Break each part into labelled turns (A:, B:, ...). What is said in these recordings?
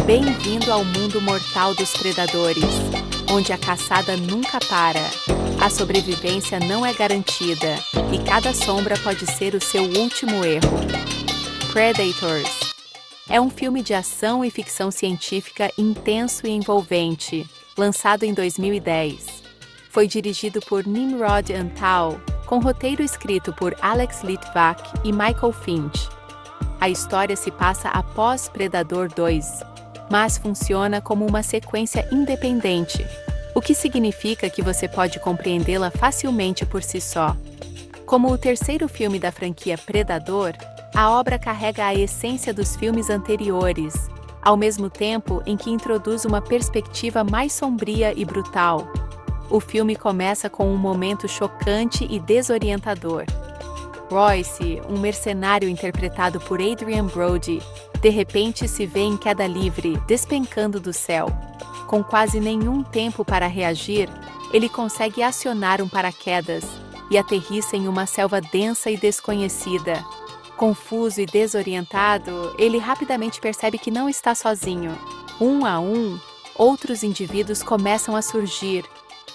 A: Bem-vindo ao mundo mortal dos predadores, onde a caçada nunca para, a sobrevivência não é garantida e cada sombra pode ser o seu último erro. Predators é um filme de ação e ficção científica intenso e envolvente, lançado em 2010. Foi dirigido por Nimrod Antal, com roteiro escrito por Alex Litvak e Michael Finch. A história se passa após Predador 2, mas funciona como uma sequência independente, o que significa que você pode compreendê-la facilmente por si só. Como o terceiro filme da franquia Predador, a obra carrega a essência dos filmes anteriores, ao mesmo tempo em que introduz uma perspectiva mais sombria e brutal. O filme começa com um momento chocante e desorientador. Royce, um mercenário interpretado por Adrien Brody, de repente se vê em queda livre, despencando do céu. Com quase nenhum tempo para reagir, ele consegue acionar um paraquedas e aterrissa em uma selva densa e desconhecida. Confuso e desorientado, ele rapidamente percebe que não está sozinho. Um a um, outros indivíduos começam a surgir,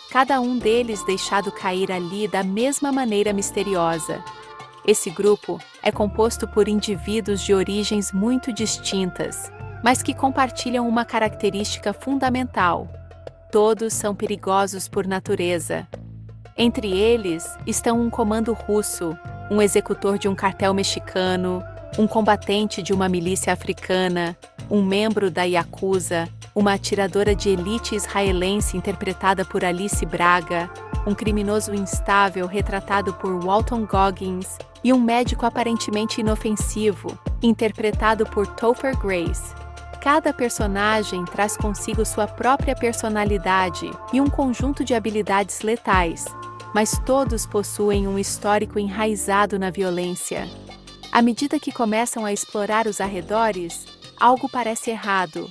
A: cada um deles deixado cair ali da mesma maneira misteriosa. Esse grupo é composto por indivíduos de origens muito distintas, mas que compartilham uma característica fundamental: todos são perigosos por natureza. Entre eles estão um comando russo, um executor de um cartel mexicano, um combatente de uma milícia africana, um membro da Yakuza, uma atiradora de elite israelense interpretada por Alice Braga, um criminoso instável retratado por Walton Goggins e um médico aparentemente inofensivo, interpretado por Topher Grace. Cada personagem traz consigo sua própria personalidade e um conjunto de habilidades letais, mas todos possuem um histórico enraizado na violência. À medida que começam a explorar os arredores, algo parece errado.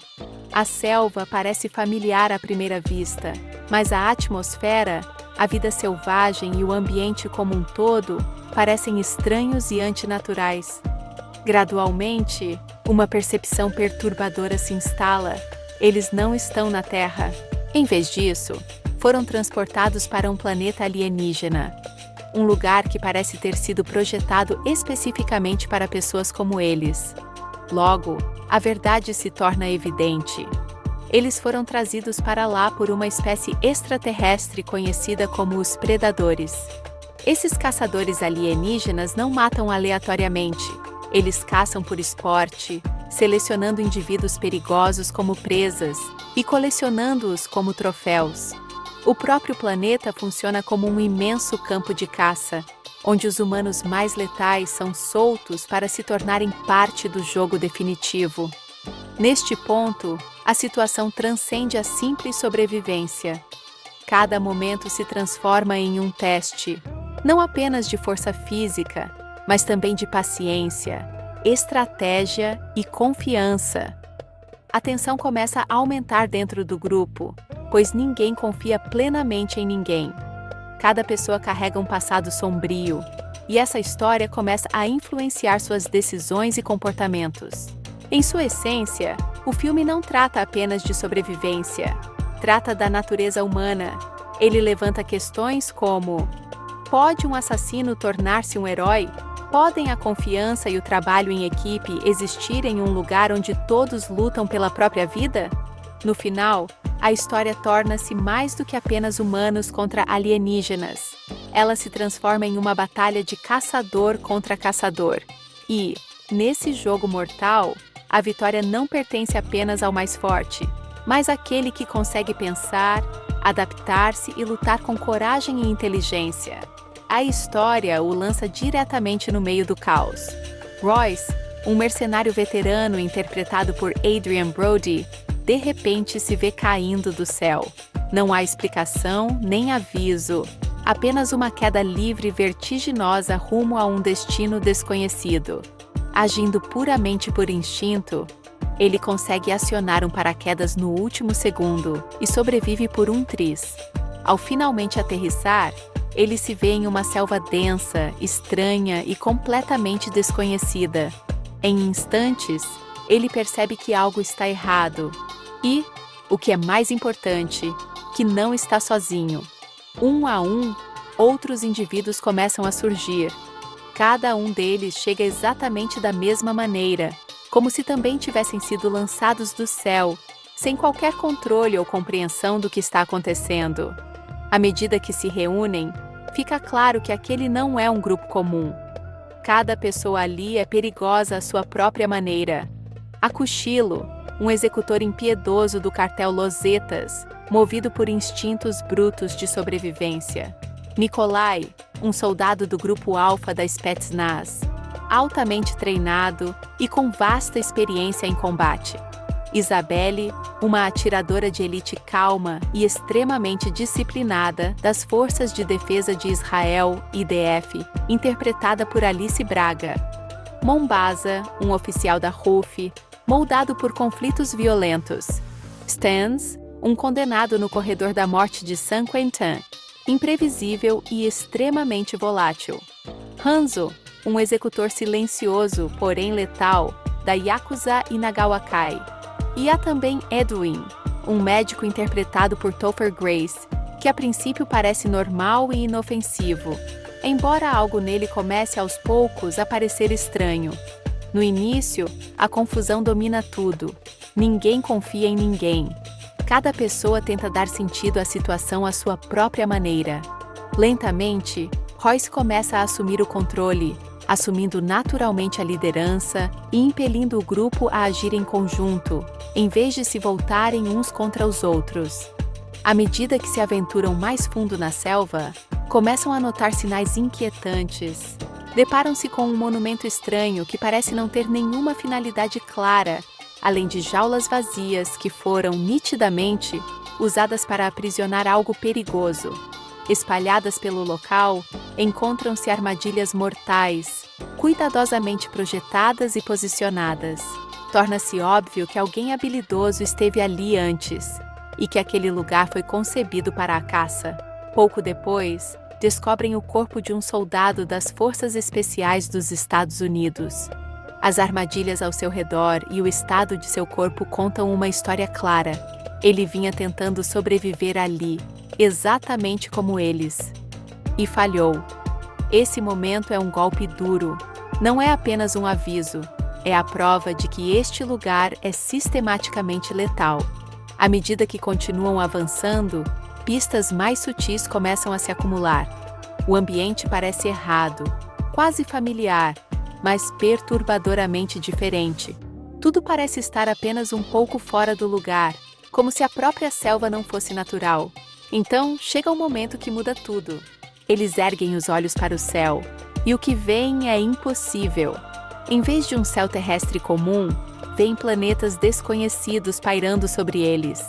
A: A selva parece familiar à primeira vista, mas a atmosfera, a vida selvagem e o ambiente como um todo parecem estranhos e antinaturais. Gradualmente, uma percepção perturbadora se instala. Eles não estão na Terra. Em vez disso, foram transportados para um planeta alienígena, um lugar que parece ter sido projetado especificamente para pessoas como eles. Logo, a verdade se torna evidente. Eles foram trazidos para lá por uma espécie extraterrestre conhecida como os Predadores. Esses caçadores alienígenas não matam aleatoriamente. Eles caçam por esporte, selecionando indivíduos perigosos como presas e colecionando-os como troféus. O próprio planeta funciona como um imenso campo de caça, onde os humanos mais letais são soltos para se tornarem parte do jogo definitivo. Neste ponto, a situação transcende a simples sobrevivência. Cada momento se transforma em um teste, não apenas de força física, mas também de paciência, estratégia e confiança. A tensão começa a aumentar dentro do grupo, pois ninguém confia plenamente em ninguém. Cada pessoa carrega um passado sombrio, e essa história começa a influenciar suas decisões e comportamentos. Em sua essência, o filme não trata apenas de sobrevivência, trata da natureza humana. Ele levanta questões como: pode um assassino tornar-se um herói? Podem a confiança e o trabalho em equipe existir em um lugar onde todos lutam pela própria vida? No final, a história torna-se mais do que apenas humanos contra alienígenas. Ela se transforma em uma batalha de caçador contra caçador. E, nesse jogo mortal, a vitória não pertence apenas ao mais forte, mas àquele que consegue pensar, adaptar-se e lutar com coragem e inteligência. A história o lança diretamente no meio do caos. Royce, um mercenário veterano interpretado por Adrien Brody, de repente se vê caindo do céu. Não há explicação nem aviso, apenas uma queda livre e vertiginosa rumo a um destino desconhecido. Agindo puramente por instinto, ele consegue acionar um paraquedas no último segundo e sobrevive por um triz. Ao finalmente aterrissar, ele se vê em uma selva densa, estranha e completamente desconhecida. Em instantes, ele percebe que algo está errado. E, o que é mais importante, que não está sozinho. Um a um, outros indivíduos começam a surgir. Cada um deles chega exatamente da mesma maneira, como se também tivessem sido lançados do céu, sem qualquer controle ou compreensão do que está acontecendo. À medida que se reúnem, fica claro que aquele não é um grupo comum. Cada pessoa ali é perigosa à sua própria maneira. A Cuchillo, um executor impiedoso do cartel Los Zetas, movido por instintos brutos de sobrevivência. Nikolai, um soldado do grupo Alpha da Spetsnaz, altamente treinado e com vasta experiência em combate. Isabelle, uma atiradora de elite calma e extremamente disciplinada das Forças de Defesa de Israel, IDF, interpretada por Alice Braga. Mombasa, um oficial da RUF, moldado por conflitos violentos. Stans, um condenado no corredor da morte de Saint-Quentin, imprevisível e extremamente volátil. Hanzo, um executor silencioso, porém letal, da Yakuza Inagawakai. E há também Edwin, um médico interpretado por Topher Grace, que a princípio parece normal e inofensivo, embora algo nele comece aos poucos a parecer estranho. No início, a confusão domina tudo. Ninguém confia em ninguém. Cada pessoa tenta dar sentido à situação à sua própria maneira. Lentamente, Royce começa a assumir o controle, assumindo naturalmente a liderança e impelindo o grupo a agir em conjunto, em vez de se voltarem uns contra os outros. À medida que se aventuram mais fundo na selva, começam a notar sinais inquietantes. Deparam-se com um monumento estranho que parece não ter nenhuma finalidade clara, além de jaulas vazias que foram, nitidamente, usadas para aprisionar algo perigoso. Espalhadas pelo local, encontram-se armadilhas mortais, cuidadosamente projetadas e posicionadas. Torna-se óbvio que alguém habilidoso esteve ali antes, e que aquele lugar foi concebido para a caça. Pouco depois, descobrem o corpo de um soldado das Forças Especiais dos Estados Unidos. As armadilhas ao seu redor e o estado de seu corpo contam uma história clara. Ele vinha tentando sobreviver ali, exatamente como eles. E falhou. Esse momento é um golpe duro. Não é apenas um aviso. É a prova de que este lugar é sistematicamente letal. À medida que continuam avançando, pistas mais sutis começam a se acumular. O ambiente parece errado, quase familiar, mas perturbadoramente diferente. Tudo parece estar apenas um pouco fora do lugar, como se a própria selva não fosse natural. Então, chega um momento que muda tudo. Eles erguem os olhos para o céu, e o que veem é impossível. Em vez de um céu terrestre comum, veem planetas desconhecidos pairando sobre eles.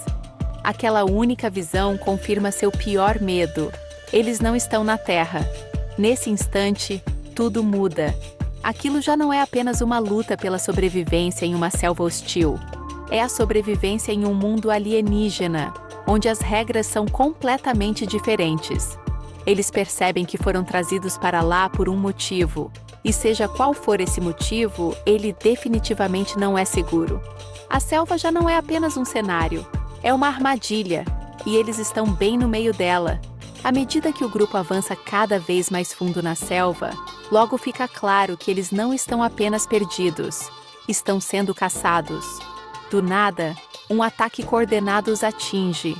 A: Aquela única visão confirma seu pior medo. Eles não estão na Terra. Nesse instante, tudo muda. Aquilo já não é apenas uma luta pela sobrevivência em uma selva hostil. É a sobrevivência em um mundo alienígena, onde as regras são completamente diferentes. Eles percebem que foram trazidos para lá por um motivo, e seja qual for esse motivo, ele definitivamente não é seguro. A selva já não é apenas um cenário, é uma armadilha, e eles estão bem no meio dela. À medida que o grupo avança cada vez mais fundo na selva, logo fica claro que eles não estão apenas perdidos, estão sendo caçados. Do nada, um ataque coordenado os atinge.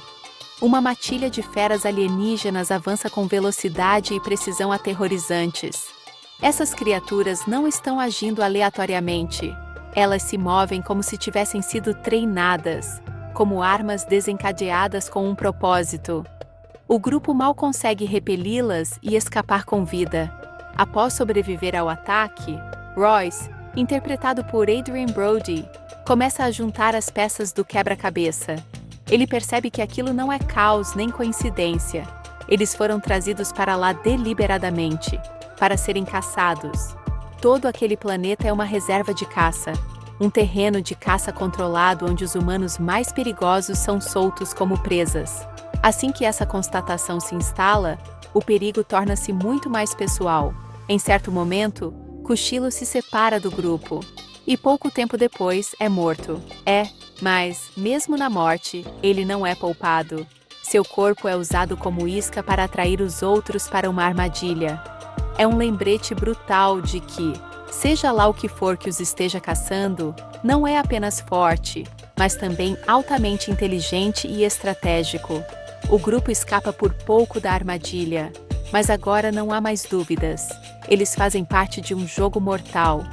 A: Uma matilha de feras alienígenas avança com velocidade e precisão aterrorizantes. Essas criaturas não estão agindo aleatoriamente. Elas se movem como se tivessem sido treinadas, como armas desencadeadas com um propósito. O grupo mal consegue repeli-las e escapar com vida. Após sobreviver ao ataque, Royce, interpretado por Adrien Brody, começa a juntar as peças do quebra-cabeça. Ele percebe que aquilo não é caos nem coincidência. Eles foram trazidos para lá deliberadamente, para serem caçados. Todo aquele planeta é uma reserva de caça, um terreno de caça controlado onde os humanos mais perigosos são soltos como presas. Assim que essa constatação se instala, o perigo torna-se muito mais pessoal. Em certo momento, Cuchillo se separa do grupo. e pouco tempo depois é morto. Mas, mesmo na morte, ele não é poupado. Seu corpo é usado como isca para atrair os outros para uma armadilha. É um lembrete brutal de que, seja lá o que for que os esteja caçando, não é apenas forte, mas também altamente inteligente e estratégico. O grupo escapa por pouco da armadilha, mas agora não há mais dúvidas. Eles fazem parte de um jogo mortal.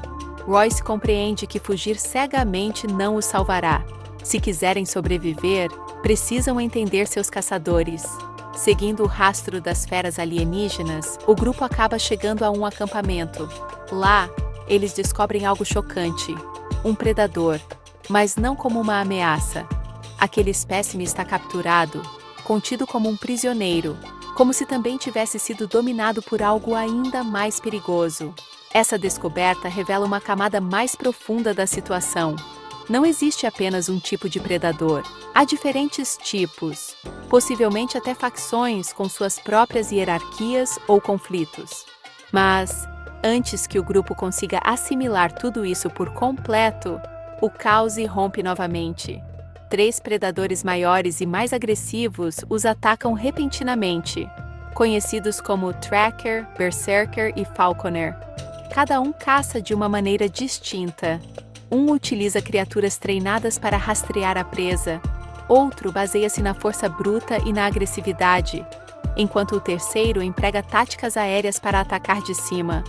A: Royce compreende que fugir cegamente não os salvará. Se quiserem sobreviver, precisam entender seus caçadores. Seguindo o rastro das feras alienígenas, o grupo acaba chegando a um acampamento. Lá, eles descobrem algo chocante: um predador, mas não como uma ameaça. Aquele espécime está capturado, contido como um prisioneiro, como se também tivesse sido dominado por algo ainda mais perigoso. Essa descoberta revela uma camada mais profunda da situação. Não existe apenas um tipo de predador. Há diferentes tipos, possivelmente até facções com suas próprias hierarquias ou conflitos. Mas, antes que o grupo consiga assimilar tudo isso por completo, o caos irrompe novamente. 3 predadores maiores e mais agressivos os atacam repentinamente, conhecidos como Tracker, Berserker e Falconer. Cada um caça de uma maneira distinta. Um utiliza criaturas treinadas para rastrear a presa, outro baseia-se na força bruta e na agressividade, enquanto o terceiro emprega táticas aéreas para atacar de cima.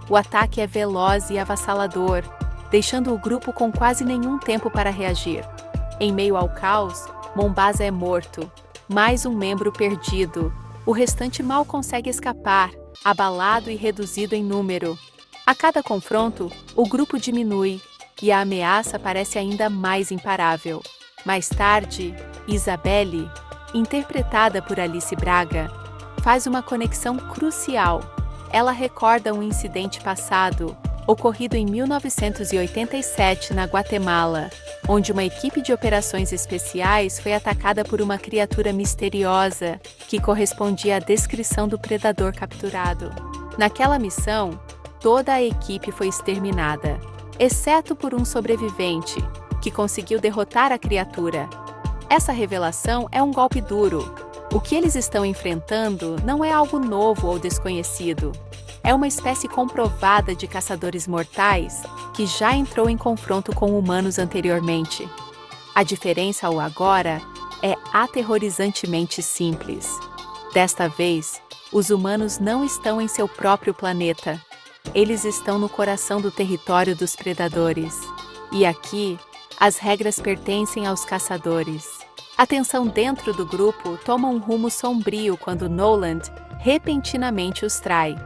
A: O ataque é veloz e avassalador, deixando o grupo com quase nenhum tempo para reagir. Em meio ao caos, Mombasa é morto, mais um membro perdido. O restante mal consegue escapar, abalado e reduzido em número. A cada confronto, o grupo diminui, e a ameaça parece ainda mais imparável. Mais tarde, Isabelle, interpretada por Alice Braga, faz uma conexão crucial. Ela recorda um incidente passado, ocorrido em 1987 na Guatemala, onde uma equipe de operações especiais foi atacada por uma criatura misteriosa que correspondia à descrição do predador capturado. Naquela missão, toda a equipe foi exterminada, exceto por um sobrevivente, que conseguiu derrotar a criatura. Essa revelação é um golpe duro. O que eles estão enfrentando não é algo novo ou desconhecido. É uma espécie comprovada de caçadores mortais que já entrou em confronto com humanos anteriormente. A diferença ao agora é aterrorizantemente simples. Desta vez, os humanos não estão em seu próprio planeta. Eles estão no coração do território dos predadores. E aqui, as regras pertencem aos caçadores. A tensão dentro do grupo toma um rumo sombrio quando Noland repentinamente os trai.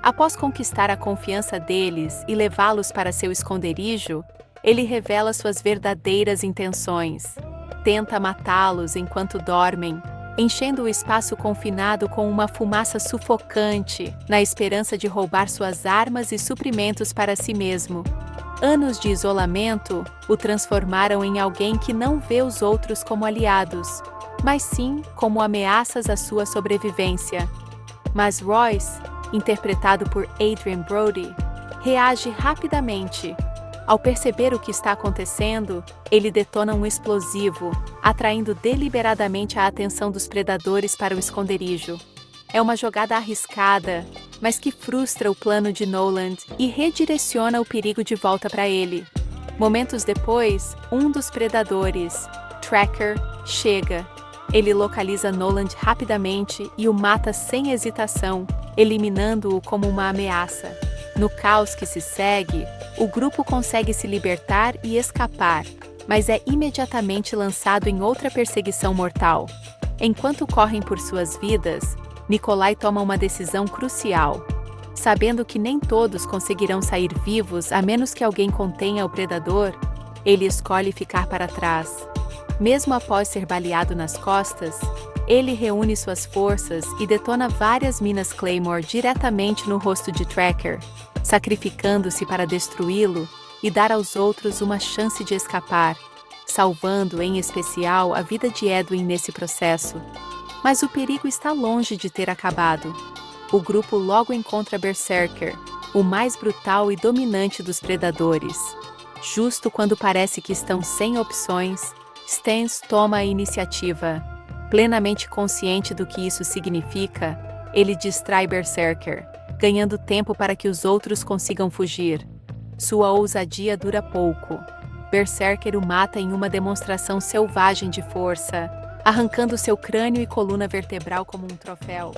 A: Após conquistar a confiança deles e levá-los para seu esconderijo, ele revela suas verdadeiras intenções. Tenta matá-los enquanto dormem, enchendo o espaço confinado com uma fumaça sufocante, na esperança de roubar suas armas e suprimentos para si mesmo. Anos de isolamento o transformaram em alguém que não vê os outros como aliados, mas sim como ameaças à sua sobrevivência. Mas Royce, interpretado por Adrien Brody, reage rapidamente. Ao perceber o que está acontecendo, ele detona um explosivo, atraindo deliberadamente a atenção dos predadores para o esconderijo. É uma jogada arriscada, mas que frustra o plano de Noland e redireciona o perigo de volta para ele. Momentos depois, um dos predadores, Tracker, chega. Ele localiza Noland rapidamente e o mata sem hesitação, eliminando-o como uma ameaça. No caos que se segue, o grupo consegue se libertar e escapar, mas é imediatamente lançado em outra perseguição mortal. Enquanto correm por suas vidas, Nikolai toma uma decisão crucial. Sabendo que nem todos conseguirão sair vivos a menos que alguém contenha o predador, ele escolhe ficar para trás. Mesmo após ser baleado nas costas, ele reúne suas forças e detona várias minas Claymore diretamente no rosto de Tracker, sacrificando-se para destruí-lo e dar aos outros uma chance de escapar, salvando em especial a vida de Edwin nesse processo. Mas o perigo está longe de ter acabado. O grupo logo encontra Berserker, o mais brutal e dominante dos predadores. Justo quando parece que estão sem opções, Stans toma a iniciativa. Plenamente consciente do que isso significa, ele distrai Berserker, ganhando tempo para que os outros consigam fugir. Sua ousadia dura pouco. Berserker o mata em uma demonstração selvagem de força, arrancando seu crânio e coluna vertebral como um troféu.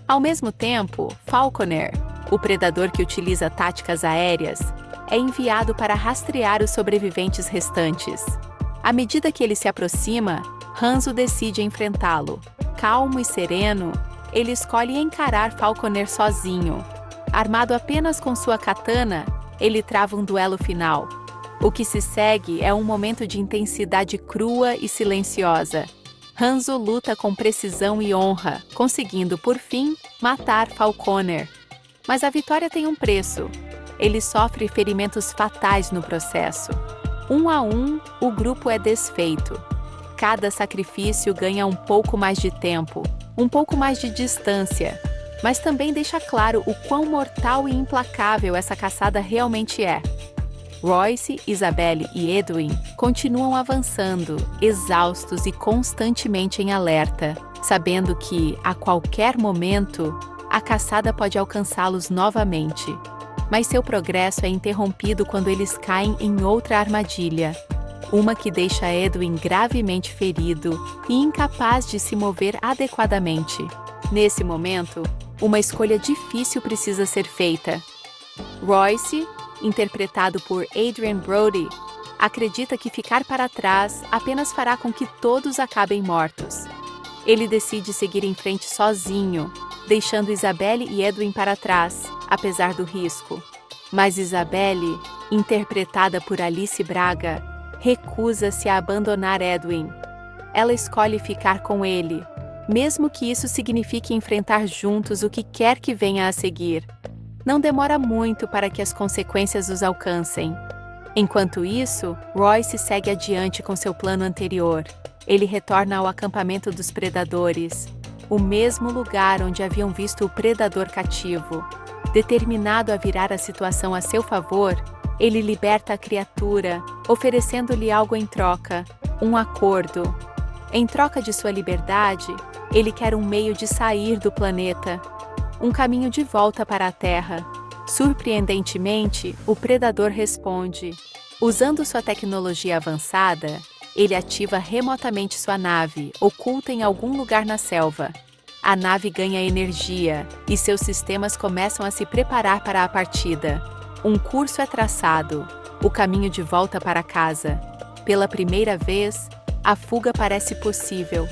A: Ao mesmo tempo, Falconer, o predador que utiliza táticas aéreas, é enviado para rastrear os sobreviventes restantes. À medida que ele se aproxima, Hanzo decide enfrentá-lo. Calmo e sereno, ele escolhe encarar Falconer sozinho. Armado apenas com sua katana, ele trava um duelo final. O que se segue é um momento de intensidade crua e silenciosa. Hanzo luta com precisão e honra, conseguindo, por fim, matar Falconer. Mas a vitória tem um preço. Ele sofre ferimentos fatais no processo. Um a um, o grupo é desfeito. Cada sacrifício ganha um pouco mais de tempo, um pouco mais de distância, mas também deixa claro o quão mortal e implacável essa caçada realmente é. Royce, Isabelle e Edwin continuam avançando, exaustos e constantemente em alerta, sabendo que, a qualquer momento, a caçada pode alcançá-los novamente. Mas seu progresso é interrompido quando eles caem em outra armadilha, uma que deixa Edwin gravemente ferido e incapaz de se mover adequadamente. Nesse momento, uma escolha difícil precisa ser feita. Royce, interpretado por Adrien Brody, acredita que ficar para trás apenas fará com que todos acabem mortos. Ele decide seguir em frente sozinho, deixando Isabelle e Edwin para trás, apesar do risco. Mas Isabelle, interpretada por Alice Braga, recusa-se a abandonar Edwin. Ela escolhe ficar com ele, mesmo que isso signifique enfrentar juntos o que quer que venha a seguir. Não demora muito para que as consequências os alcancem. Enquanto isso, Royce segue adiante com seu plano anterior. Ele retorna ao acampamento dos predadores, o mesmo lugar onde haviam visto o predador cativo. Determinado a virar a situação a seu favor, ele liberta a criatura, oferecendo-lhe algo em troca, um acordo. Em troca de sua liberdade, ele quer um meio de sair do planeta, um caminho de volta para a Terra. Surpreendentemente, o predador responde. Usando sua tecnologia avançada, ele ativa remotamente sua nave, oculta em algum lugar na selva. A nave ganha energia e seus sistemas começam a se preparar para a partida. Um curso é traçado, o caminho de volta para casa. Pela primeira vez, a fuga parece possível.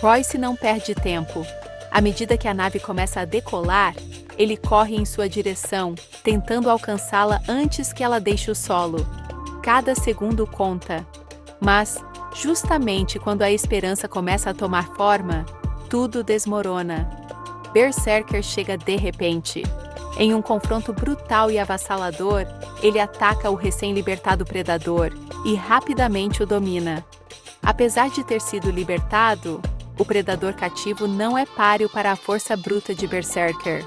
A: Royce não perde tempo. À medida que a nave começa a decolar, ele corre em sua direção, tentando alcançá-la antes que ela deixe o solo. Cada segundo conta. Mas, justamente quando a esperança começa a tomar forma, tudo desmorona. Berserker chega de repente. Em um confronto brutal e avassalador, ele ataca o recém-libertado predador e rapidamente o domina. Apesar de ter sido libertado, o predador cativo não é páreo para a força bruta de Berserker.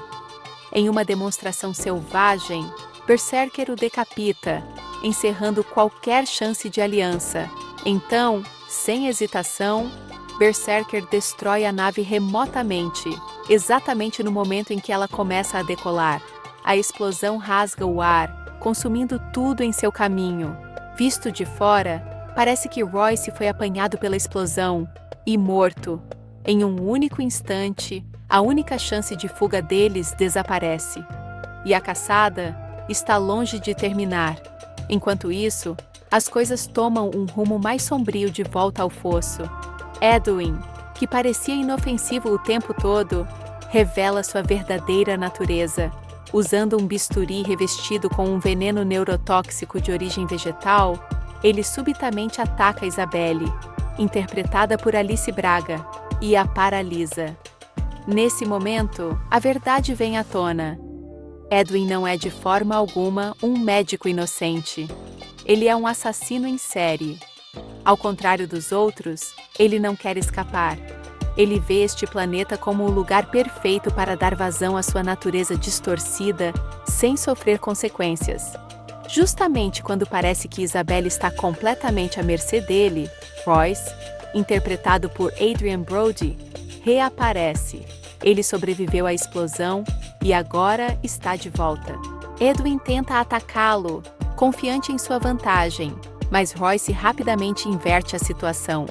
A: Em uma demonstração selvagem, Berserker o decapita, encerrando qualquer chance de aliança. Então, sem hesitação, Berserker destrói a nave remotamente, exatamente no momento em que ela começa a decolar. A explosão rasga o ar, consumindo tudo em seu caminho. Visto de fora, parece que Royce foi apanhado pela explosão e morto. Em um único instante, a única chance de fuga deles desaparece. E a caçada está longe de terminar. Enquanto isso, as coisas tomam um rumo mais sombrio de volta ao fosso. Edwin, que parecia inofensivo o tempo todo, revela sua verdadeira natureza. Usando um bisturi revestido com um veneno neurotóxico de origem vegetal, ele subitamente ataca Isabelle, interpretada por Alice Braga, e a paralisa. Nesse momento, a verdade vem à tona. Edwin não é de forma alguma um médico inocente. Ele é um assassino em série. Ao contrário dos outros, ele não quer escapar. Ele vê este planeta como o lugar perfeito para dar vazão à sua natureza distorcida, sem sofrer consequências. Justamente quando parece que Isabelle está completamente à mercê dele, Royce, interpretado por Adrien Brody, reaparece. Ele sobreviveu à explosão e agora está de volta. Edwin tenta atacá-lo, confiante em sua vantagem, mas Royce rapidamente inverte a situação.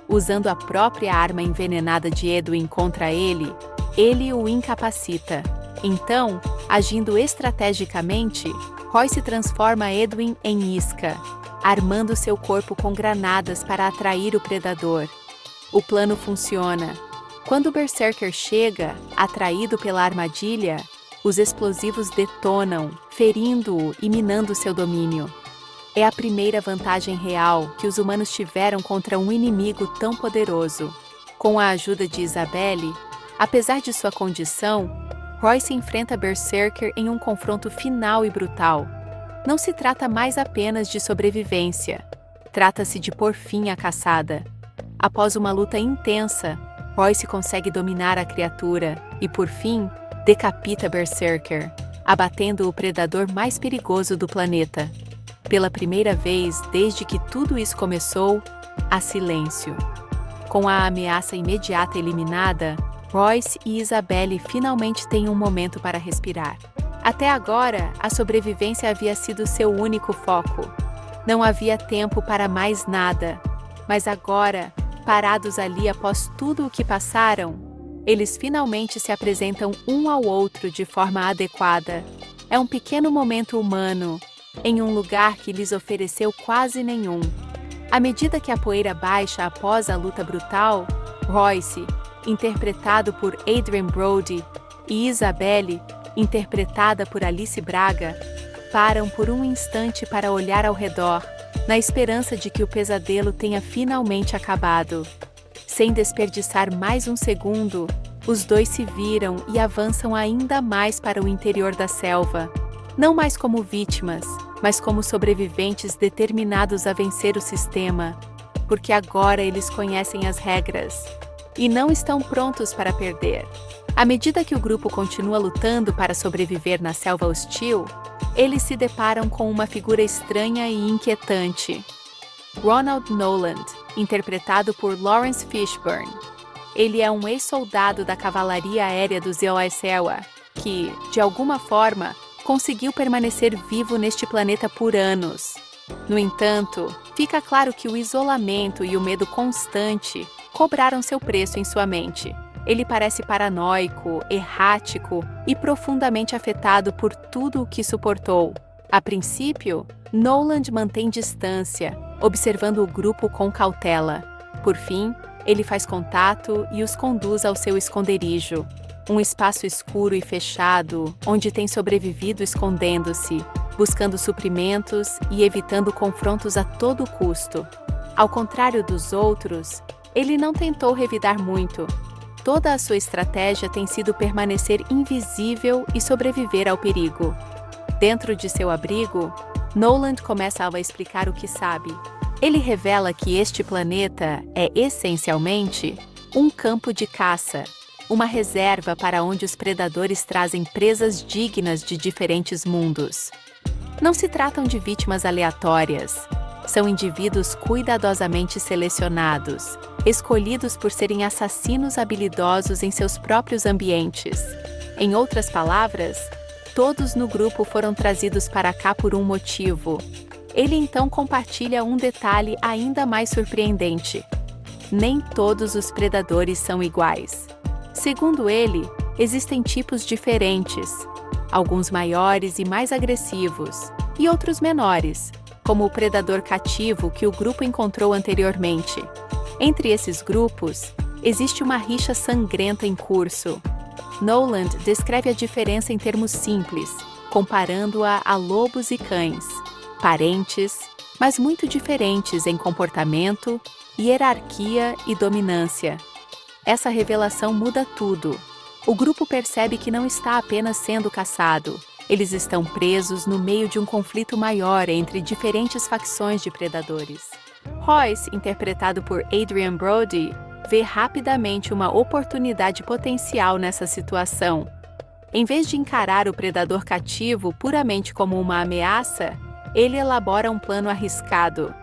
A: Usando a própria arma envenenada de Edwin contra ele, ele o incapacita. Então, agindo estrategicamente, Royce transforma Edwin em isca, armando seu corpo com granadas para atrair o predador. O plano funciona. Quando o Berserker chega, atraído pela armadilha, os explosivos detonam, ferindo-o e minando seu domínio. É a primeira vantagem real que os humanos tiveram contra um inimigo tão poderoso. Com a ajuda de Isabelle, apesar de sua condição, Royce enfrenta Berserker em um confronto final e brutal. Não se trata mais apenas de sobrevivência. Trata-se de pôr fim à caçada. Após uma luta intensa, Royce consegue dominar a criatura e, por fim, decapita Berserker, abatendo o predador mais perigoso do planeta. Pela primeira vez desde que tudo isso começou, há silêncio. Com a ameaça imediata eliminada, Royce e Isabelle finalmente têm um momento para respirar. Até agora, a sobrevivência havia sido seu único foco. Não havia tempo para mais nada. Mas agora, parados ali após tudo o que passaram, eles finalmente se apresentam um ao outro de forma adequada. É um pequeno momento humano, em um lugar que lhes ofereceu quase nenhum. À medida que a poeira baixa após a luta brutal, Royce, interpretado por Adrien Brody, e Isabelle, interpretada por Alice Braga, param por um instante para olhar ao redor, na esperança de que o pesadelo tenha finalmente acabado. Sem desperdiçar mais um segundo, os dois se viram e avançam ainda mais para o interior da selva. Não mais como vítimas, mas como sobreviventes determinados a vencer o sistema, porque agora eles conhecem as regras e não estão prontos para perder. À medida que o grupo continua lutando para sobreviver na selva hostil, eles se deparam com uma figura estranha e inquietante. Ronald Noland, interpretado por Lawrence Fishburne. Ele é um ex-soldado da cavalaria aérea dos Oisewa, que, de alguma forma, conseguiu permanecer vivo neste planeta por anos. No entanto, fica claro que o isolamento e o medo constante cobraram seu preço em sua mente. Ele parece paranoico, errático e profundamente afetado por tudo o que suportou. A princípio, Noland mantém distância, observando o grupo com cautela. Por fim, ele faz contato e os conduz ao seu esconderijo. Um espaço escuro e fechado, onde tem sobrevivido escondendo-se, buscando suprimentos e evitando confrontos a todo custo. Ao contrário dos outros, ele não tentou revidar muito. Toda a sua estratégia tem sido permanecer invisível e sobreviver ao perigo. Dentro de seu abrigo, Noland começa a explicar o que sabe. Ele revela que este planeta é, essencialmente, um campo de caça, uma reserva para onde os predadores trazem presas dignas de diferentes mundos. Não se tratam de vítimas aleatórias. São indivíduos cuidadosamente selecionados, escolhidos por serem assassinos habilidosos em seus próprios ambientes. Em outras palavras, todos no grupo foram trazidos para cá por um motivo. Ele então compartilha um detalhe ainda mais surpreendente. Nem todos os predadores são iguais. Segundo ele, existem tipos diferentes, alguns maiores e mais agressivos, e outros menores, como o predador cativo que o grupo encontrou anteriormente. Entre esses grupos, existe uma rixa sangrenta em curso. Noland descreve a diferença em termos simples, comparando-a a lobos e cães, parentes, mas muito diferentes em comportamento, hierarquia e dominância. Essa revelação muda tudo. O grupo percebe que não está apenas sendo caçado. Eles estão presos no meio de um conflito maior entre diferentes facções de predadores. Royce, interpretado por Adrien Brody, vê rapidamente uma oportunidade potencial nessa situação. Em vez de encarar o predador cativo puramente como uma ameaça, ele elabora um plano arriscado.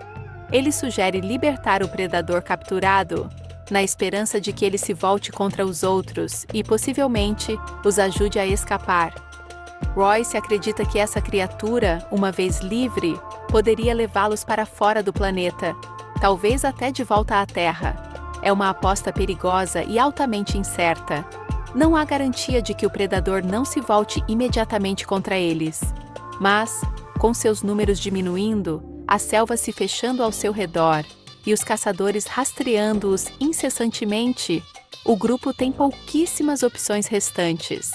A: Ele sugere libertar o predador capturado, na esperança de que ele se volte contra os outros e, possivelmente, os ajude a escapar. Royce acredita que essa criatura, uma vez livre, poderia levá-los para fora do planeta, talvez até de volta à Terra. É uma aposta perigosa e altamente incerta. Não há garantia de que o predador não se volte imediatamente contra eles. Mas, com seus números diminuindo, a selva se fechando ao seu redor e os caçadores rastreando-os incessantemente, o grupo tem pouquíssimas opções restantes.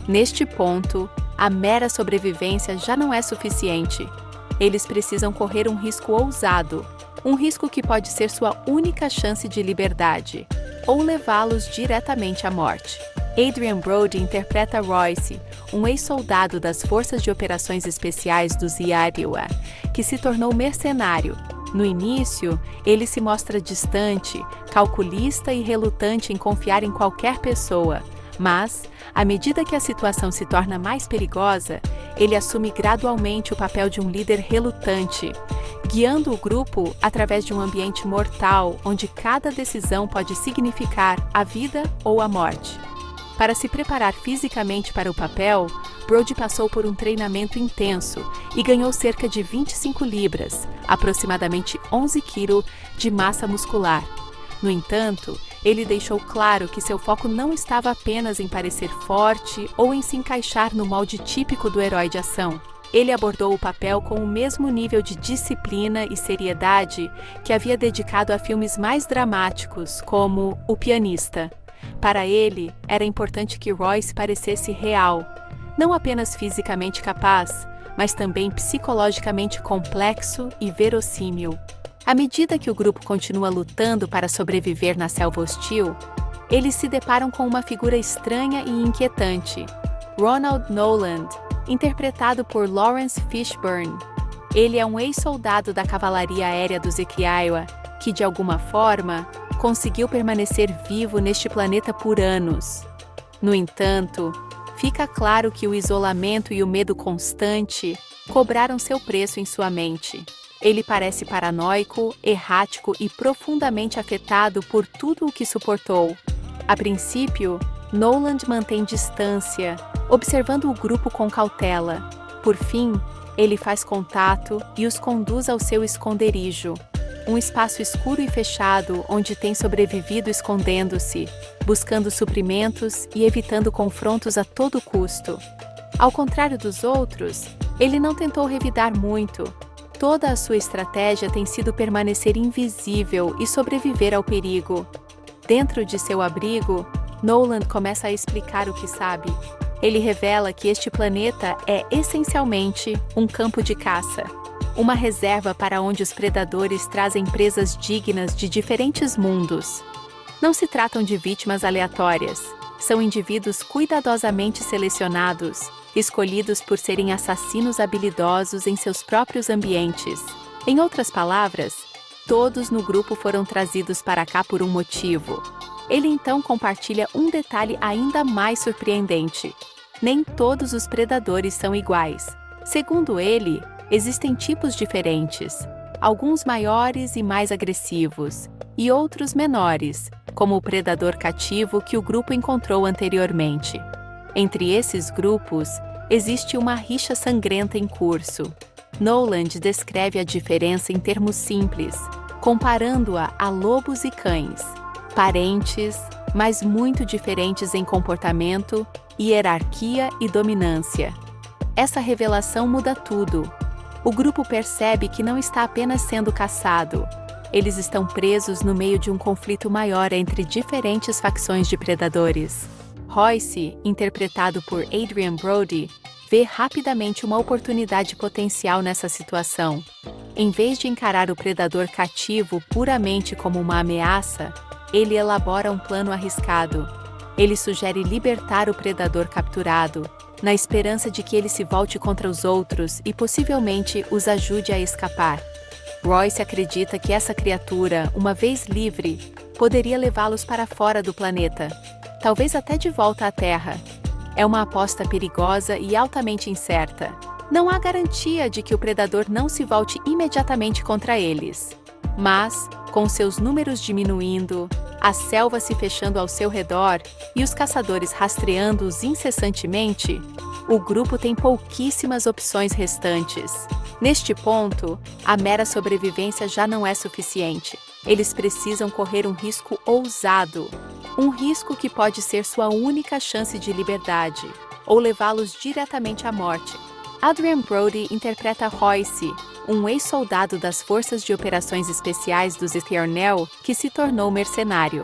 A: Neste ponto, a mera sobrevivência já não é suficiente. Eles precisam correr um risco ousado, um risco que pode ser sua única chance de liberdade, ou levá-los diretamente à morte. Adrien Brody interpreta Royce, um ex-soldado das Forças de Operações Especiais dos Iowa, que se tornou mercenário. No início, ele se mostra distante, calculista e relutante em confiar em qualquer pessoa, mas, à medida que a situação se torna mais perigosa, ele assume gradualmente o papel de um líder relutante, guiando o grupo através de um ambiente mortal onde cada decisão pode significar a vida ou a morte. Para se preparar fisicamente para o papel, Brody passou por um treinamento intenso e ganhou cerca de 25 libras, aproximadamente 11 kg, de massa muscular. No entanto, ele deixou claro que seu foco não estava apenas em parecer forte ou em se encaixar no molde típico do herói de ação. Ele abordou o papel com o mesmo nível de disciplina e seriedade que havia dedicado a filmes mais dramáticos, como O Pianista. Para ele, era importante que Royce parecesse real, não apenas fisicamente capaz, mas também psicologicamente complexo e verossímil. À medida que o grupo continua lutando para sobreviver na selva hostil, eles se deparam com uma figura estranha e inquietante, Ronald Noland, interpretado por Lawrence Fishburne. Ele é um ex-soldado da Cavalaria Aérea dos Iowa, que de alguma forma conseguiu permanecer vivo neste planeta por anos. No entanto, fica claro que o isolamento e o medo constante cobraram seu preço em sua mente. Ele parece paranoico, errático e profundamente afetado por tudo o que suportou. A princípio, Noland mantém distância, observando o grupo com cautela. Por fim, ele faz contato e os conduz ao seu esconderijo, um espaço escuro e fechado onde tem sobrevivido escondendo-se, buscando suprimentos e evitando confrontos a todo custo. Ao contrário dos outros, ele não tentou revidar muito. Toda a sua estratégia tem sido permanecer invisível e sobreviver ao perigo. Dentro de seu abrigo, Noland começa a explicar o que sabe. Ele revela que este planeta é essencialmente um campo de caça, uma reserva para onde os predadores trazem presas dignas de diferentes mundos. Não se tratam de vítimas aleatórias, são indivíduos cuidadosamente selecionados, escolhidos por serem assassinos habilidosos em seus próprios ambientes. Em outras palavras, todos no grupo foram trazidos para cá por um motivo. Ele então compartilha um detalhe ainda mais surpreendente. Nem todos os predadores são iguais. Segundo ele, existem tipos diferentes, alguns maiores e mais agressivos, e outros menores, como o predador cativo que o grupo encontrou anteriormente. Entre esses grupos, existe uma rixa sangrenta em curso. Noland descreve a diferença em termos simples, comparando-a a lobos e cães, parentes, mas muito diferentes em comportamento, hierarquia e dominância. Essa revelação muda tudo. O grupo percebe que não está apenas sendo caçado. Eles estão presos no meio de um conflito maior entre diferentes facções de predadores. Royce, interpretado por Adrien Brody, vê rapidamente uma oportunidade potencial nessa situação. Em vez de encarar o predador cativo puramente como uma ameaça, ele elabora um plano arriscado. Ele sugere libertar o predador capturado, na esperança de que ele se volte contra os outros e possivelmente os ajude a escapar. Royce acredita que essa criatura, uma vez livre, poderia levá-los para fora do planeta, talvez até de volta à Terra. É uma aposta perigosa e altamente incerta. Não há garantia de que o predador não se volte imediatamente contra eles. Mas, com seus números diminuindo, a selva se fechando ao seu redor e os caçadores rastreando-os incessantemente, o grupo tem pouquíssimas opções restantes. Neste ponto, a mera sobrevivência já não é suficiente. Eles precisam correr um risco ousado, um risco que pode ser sua única chance de liberdade, ou levá-los diretamente à morte. Adrien Brody interpreta Royce, um ex-soldado das Forças de Operações Especiais dos Eternel que se tornou mercenário.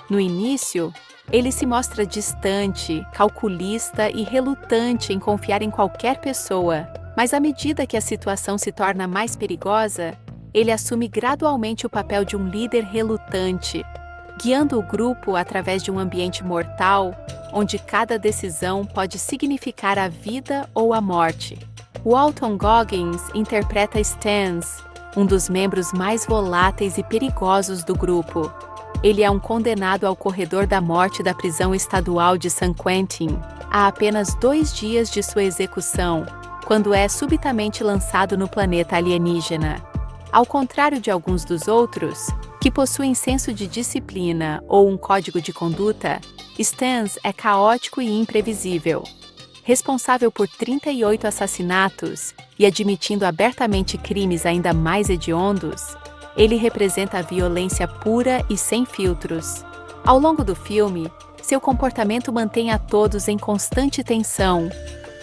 A: No início, ele se mostra distante, calculista e relutante em confiar em qualquer pessoa, mas à medida que a situação se torna mais perigosa, ele assume gradualmente o papel de um líder relutante, guiando o grupo através de um ambiente mortal, onde cada decisão pode significar a vida ou a morte. Walton Goggins interpreta Stans, um dos membros mais voláteis e perigosos do grupo. Ele é um condenado ao corredor da morte da prisão estadual de San Quentin, há apenas 2 dias de sua execução, quando é subitamente lançado no planeta alienígena. Ao contrário de alguns dos outros, que possuem senso de disciplina ou um código de conduta, Stans é caótico e imprevisível. Responsável por 38 assassinatos e admitindo abertamente crimes ainda mais hediondos, ele representa a violência pura e sem filtros. Ao longo do filme, seu comportamento mantém a todos em constante tensão.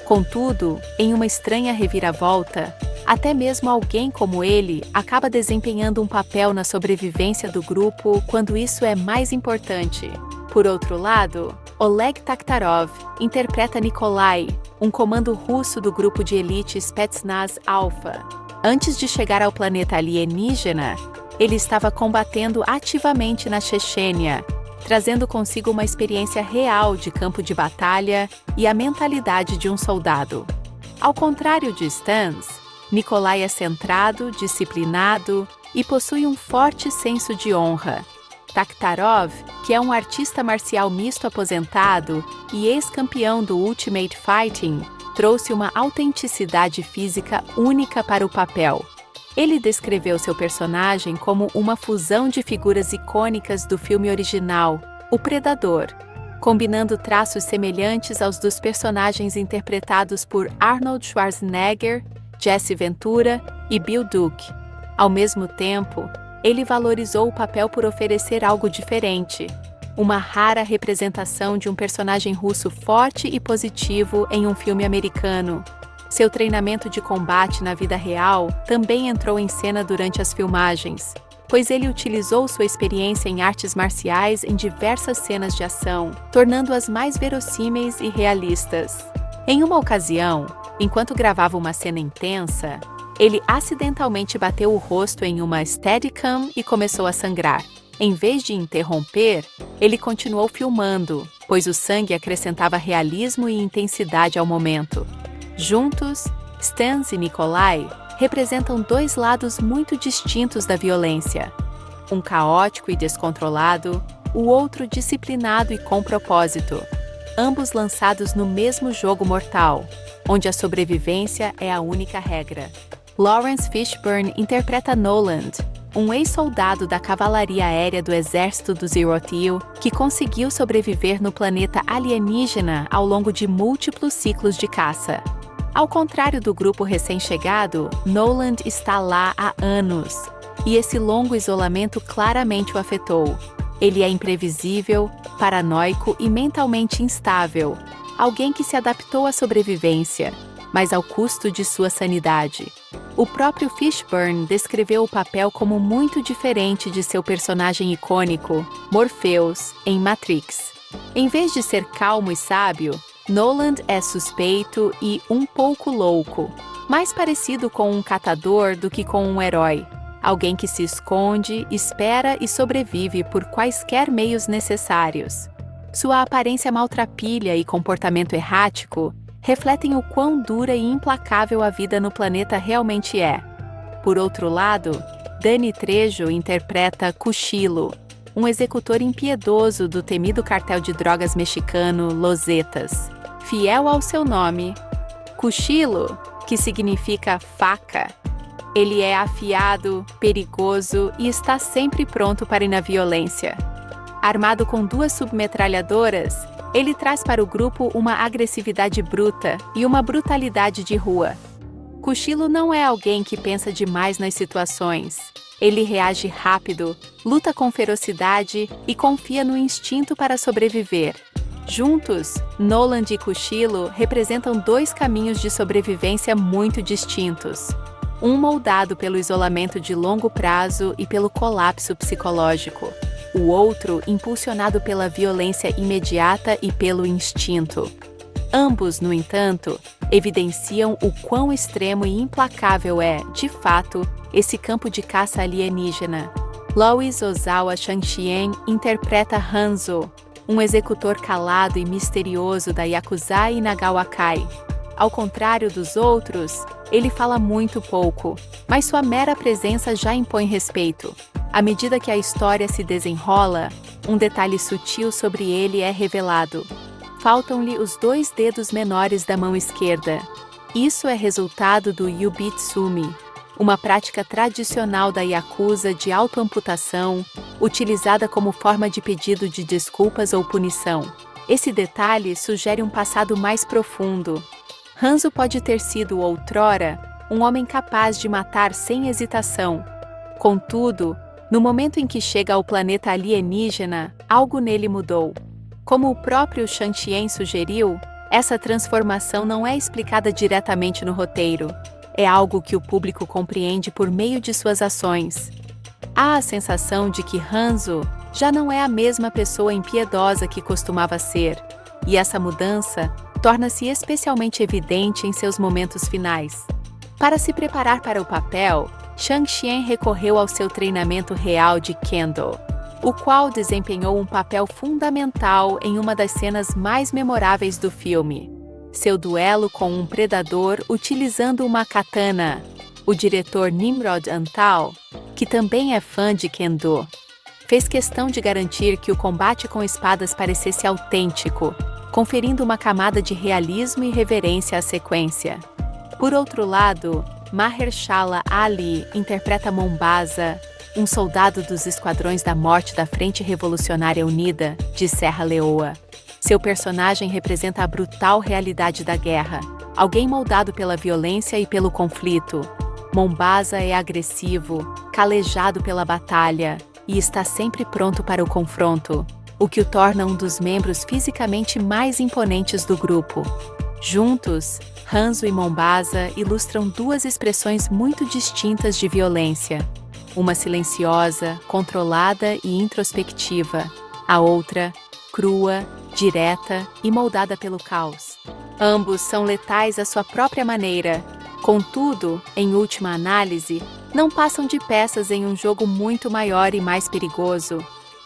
A: Contudo, em uma estranha reviravolta, até mesmo alguém como ele acaba desempenhando um papel na sobrevivência do grupo quando isso é mais importante. Por outro lado, Oleg Taktarov interpreta Nikolai, um comando russo do grupo de elite Spetsnaz Alpha. Antes de chegar ao planeta alienígena, ele estava combatendo ativamente na Chechênia, trazendo consigo uma experiência real de campo de batalha e a mentalidade de um soldado. Ao contrário de Stans, Nikolai é centrado, disciplinado e possui um forte senso de honra. Taktarov, que é um artista marcial misto aposentado e ex-campeão do Ultimate Fighting, trouxe uma autenticidade física única para o papel. Ele descreveu seu personagem como uma fusão de figuras icônicas do filme original, O Predador, combinando traços semelhantes aos dos personagens interpretados por Arnold Schwarzenegger, Jesse Ventura e Bill Duke. Ao mesmo tempo, ele valorizou o papel por oferecer algo diferente, uma rara representação de um personagem russo forte e positivo em um filme americano. Seu treinamento de combate na vida real também entrou em cena durante as filmagens, pois ele utilizou sua experiência em artes marciais em diversas cenas de ação, tornando-as mais verossímeis e realistas. Em uma ocasião, enquanto gravava uma cena intensa, ele acidentalmente bateu o rosto em uma Steadicam e começou a sangrar. Em vez de interromper, ele continuou filmando, pois o sangue acrescentava realismo e intensidade ao momento. Juntos, Stans e Nikolai representam 2 lados muito distintos da violência. Um caótico e descontrolado, o outro disciplinado e com propósito. Ambos lançados no mesmo jogo mortal, onde a sobrevivência é a única regra. Lawrence Fishburne interpreta Noland, um ex-soldado da cavalaria aérea do exército dos Irotil que conseguiu sobreviver no planeta alienígena ao longo de múltiplos ciclos de caça. Ao contrário do grupo recém-chegado, Noland está lá há anos, e esse longo isolamento claramente o afetou. Ele é imprevisível, paranoico e mentalmente instável, alguém que se adaptou à sobrevivência, mas ao custo de sua sanidade. O próprio Fishburne descreveu o papel como muito diferente de seu personagem icônico, Morpheus, em Matrix. Em vez de ser calmo e sábio, Noland é suspeito e um pouco louco, mais parecido com um catador do que com um herói. Alguém que se esconde, espera e sobrevive por quaisquer meios necessários. Sua aparência maltrapilha e comportamento errático refletem o quão dura e implacável a vida no planeta realmente é. Por outro lado, Danny Trejo interpreta Cuchillo, um executor impiedoso do temido cartel de drogas mexicano Los Zetas. Fiel ao seu nome, Cuchillo, que que significa faca. Ele é afiado, perigoso e está sempre pronto para ir na violência. Armado com 2 submetralhadoras, ele traz para o grupo uma agressividade bruta e uma brutalidade de rua. Cuchillo não é alguém que pensa demais nas situações. Ele reage rápido, luta com ferocidade e confia no instinto para sobreviver. Juntos, Noland e Cuchillo representam 2 caminhos de sobrevivência muito distintos. Um moldado pelo isolamento de longo prazo e pelo colapso psicológico. O outro impulsionado pela violência imediata e pelo instinto. Ambos, no entanto, evidenciam o quão extremo e implacável é, de fato, esse campo de caça alienígena. Louis Ozawa Shang-Xian interpreta Hanzo, um executor calado e misterioso da Yakuza Inagawakai. Ao contrário dos outros, ele fala muito pouco, mas sua mera presença já impõe respeito. À medida que a história se desenrola, um detalhe sutil sobre ele é revelado. Faltam-lhe os 2 dedos menores da mão esquerda. Isso é resultado do Yubitsumi, uma prática tradicional da Yakuza de autoamputação, utilizada como forma de pedido de desculpas ou punição. Esse detalhe sugere um passado mais profundo. Hanzo pode ter sido, outrora, um homem capaz de matar sem hesitação. Contudo, no momento em que chega ao planeta alienígena, algo nele mudou. Como o próprio Shang-Xian sugeriu, essa transformação não é explicada diretamente no roteiro. É algo que o público compreende por meio de suas ações. Há a sensação de que Hanzo já não é a mesma pessoa impiedosa que costumava ser, e essa mudança torna-se especialmente evidente em seus momentos finais. Para se preparar para o papel, Shang-Xian recorreu ao seu treinamento real de Kendo, o qual desempenhou um papel fundamental em uma das cenas mais memoráveis do filme. Seu duelo com um predador utilizando uma katana. O diretor Nimrod Antal, que também é fã de Kendo, fez questão de garantir que o combate com espadas parecesse autêntico, conferindo uma camada de realismo e reverência à sequência. Por outro lado, Mahershala Ali interpreta Mombasa, um soldado dos Esquadrões da Morte da Frente Revolucionária Unida, de Serra Leoa. Seu personagem representa a brutal realidade da guerra, alguém moldado pela violência e pelo conflito. Mombasa é agressivo, calejado pela batalha, e está sempre pronto para o confronto, o que o torna um dos membros fisicamente mais imponentes do grupo. Juntos, Hanzo e Mombasa ilustram 2 expressões muito distintas de violência. Uma silenciosa, controlada e introspectiva. A outra, crua, direta e moldada pelo caos. Ambos são letais à sua própria maneira. Contudo, em última análise, não passam de peças em um jogo muito maior e mais perigoso.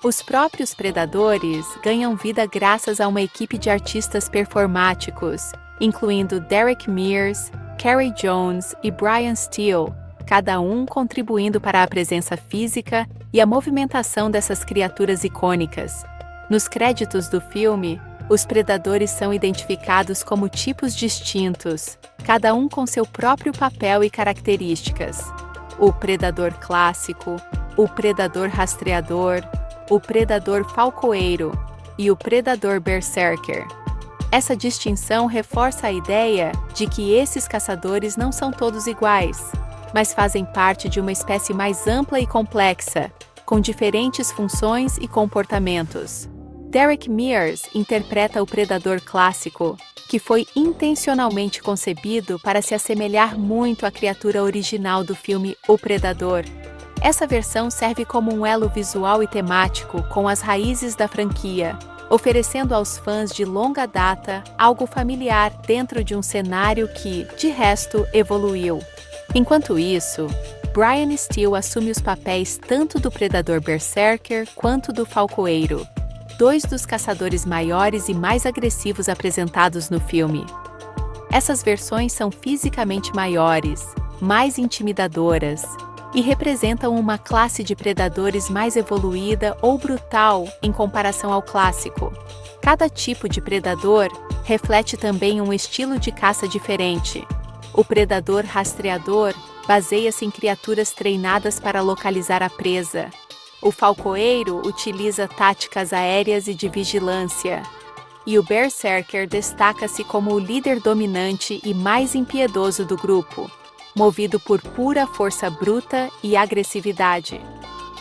A: Os próprios predadores ganham vida graças a uma equipe de artistas performáticos, incluindo Derek Mears, Carey Jones e Brian Steele, cada um contribuindo para a presença física e a movimentação dessas criaturas icônicas. Nos créditos do filme, os predadores são identificados como tipos distintos, cada um com seu próprio papel e características. O predador clássico, o predador rastreador, o predador falcoeiro e o predador berserker. Essa distinção reforça a ideia de que esses caçadores não são todos iguais, mas fazem parte de uma espécie mais ampla e complexa, com diferentes funções e comportamentos. Derek Mears interpreta o predador clássico, que foi intencionalmente concebido para se assemelhar muito à criatura original do filme O Predador. Essa versão serve como um elo visual e temático com as raízes da franquia, oferecendo aos fãs de longa data algo familiar dentro de um cenário que, de resto, evoluiu. Enquanto isso, Brian Steele assume os papéis tanto do predador berserker quanto do falcoeiro, 2 dos caçadores maiores e mais agressivos apresentados no filme. Essas versões são fisicamente maiores, mais intimidadoras, e representam uma classe de predadores mais evoluída ou brutal em comparação ao clássico. Cada tipo de predador reflete também um estilo de caça diferente. O predador rastreador baseia-se em criaturas treinadas para localizar a presa. O falcoeiro utiliza táticas aéreas e de vigilância. E o berserker destaca-se como o líder dominante e mais impiedoso do grupo, movido por pura força bruta e agressividade.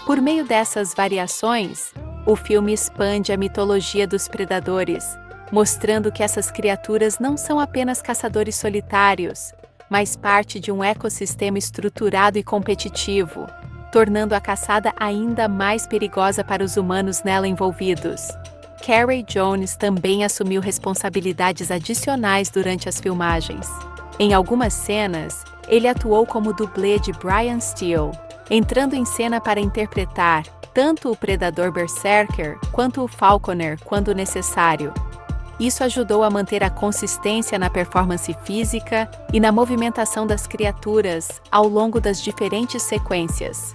A: Por meio dessas variações, o filme expande a mitologia dos predadores, mostrando que essas criaturas não são apenas caçadores solitários, mas parte de um ecossistema estruturado e competitivo, tornando a caçada ainda mais perigosa para os humanos nela envolvidos. Carey Jones também assumiu responsabilidades adicionais durante as filmagens. Em algumas cenas, ele atuou como dublê de Brian Steele, entrando em cena para interpretar tanto o predador berserker quanto o falconer quando necessário. Isso ajudou a manter a consistência na performance física e na movimentação das criaturas ao longo das diferentes sequências.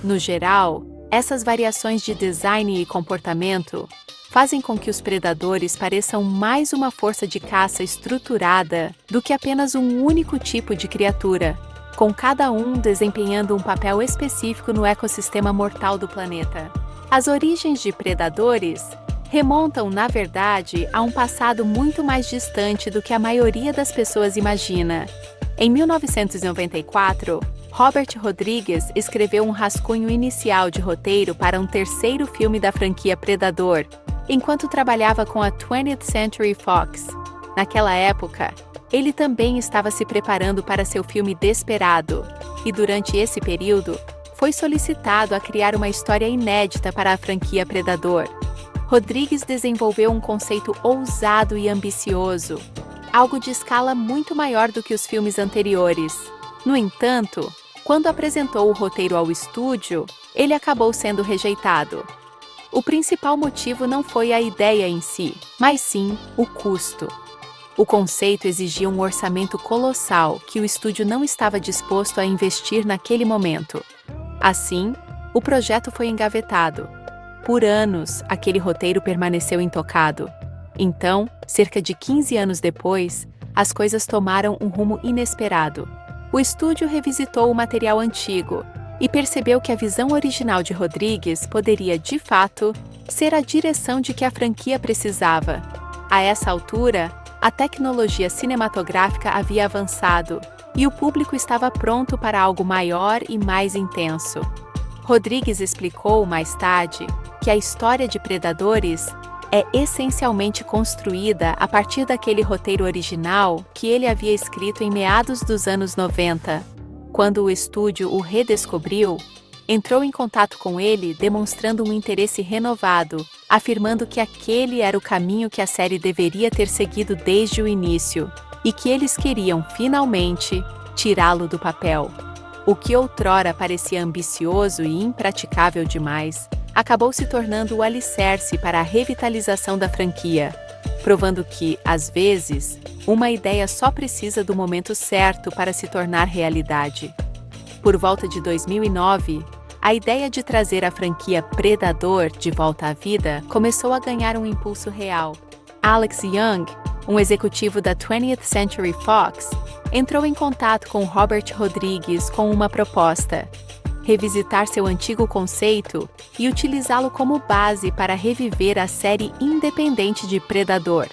A: No geral, essas variações de design e comportamento fazem com que os predadores pareçam mais uma força de caça estruturada do que apenas um único tipo de criatura, com cada um desempenhando um papel específico no ecossistema mortal do planeta. As origens de predadores remontam, na verdade, a um passado muito mais distante do que a maioria das pessoas imagina. Em 1994, Robert Rodrigues escreveu um rascunho inicial de roteiro para um terceiro filme da franquia Predador, enquanto trabalhava com a 20th Century Fox. Naquela época, ele também estava se preparando para seu filme Desperado, e durante esse período, foi solicitado a criar uma história inédita para a franquia Predador. Rodrigues desenvolveu um conceito ousado e ambicioso, algo de escala muito maior do que os filmes anteriores. No entanto, quando apresentou o roteiro ao estúdio, ele acabou sendo rejeitado. O principal motivo não foi a ideia em si, mas sim o custo. O conceito exigia um orçamento colossal que o estúdio não estava disposto a investir naquele momento. Assim, o projeto foi engavetado. Por anos, aquele roteiro permaneceu intocado. Então, cerca de 15 anos depois, as coisas tomaram um rumo inesperado. O estúdio revisitou o material antigo e percebeu que a visão original de Rodrigues poderia, de fato, ser a direção de que a franquia precisava. A essa altura, a tecnologia cinematográfica havia avançado e o público estava pronto para algo maior e mais intenso. Rodrigues explicou mais tarde que a história de Predadores é essencialmente construída a partir daquele roteiro original que ele havia escrito em meados dos anos 90. Quando o estúdio o redescobriu, entrou em contato com ele demonstrando um interesse renovado, afirmando que aquele era o caminho que a série deveria ter seguido desde o início, e que eles queriam, finalmente, tirá-lo do papel. O que outrora parecia ambicioso e impraticável demais, acabou se tornando o alicerce para a revitalização da franquia, provando que, às vezes, uma ideia só precisa do momento certo para se tornar realidade. Por volta de 2009, a ideia de trazer a franquia Predador de volta à vida começou a ganhar um impulso real. Alex Young, um executivo da 20th Century Fox, entrou em contato com Robert Rodrigues com uma proposta: revisitar seu antigo conceito e utilizá-lo como base para reviver a série independente de Predador.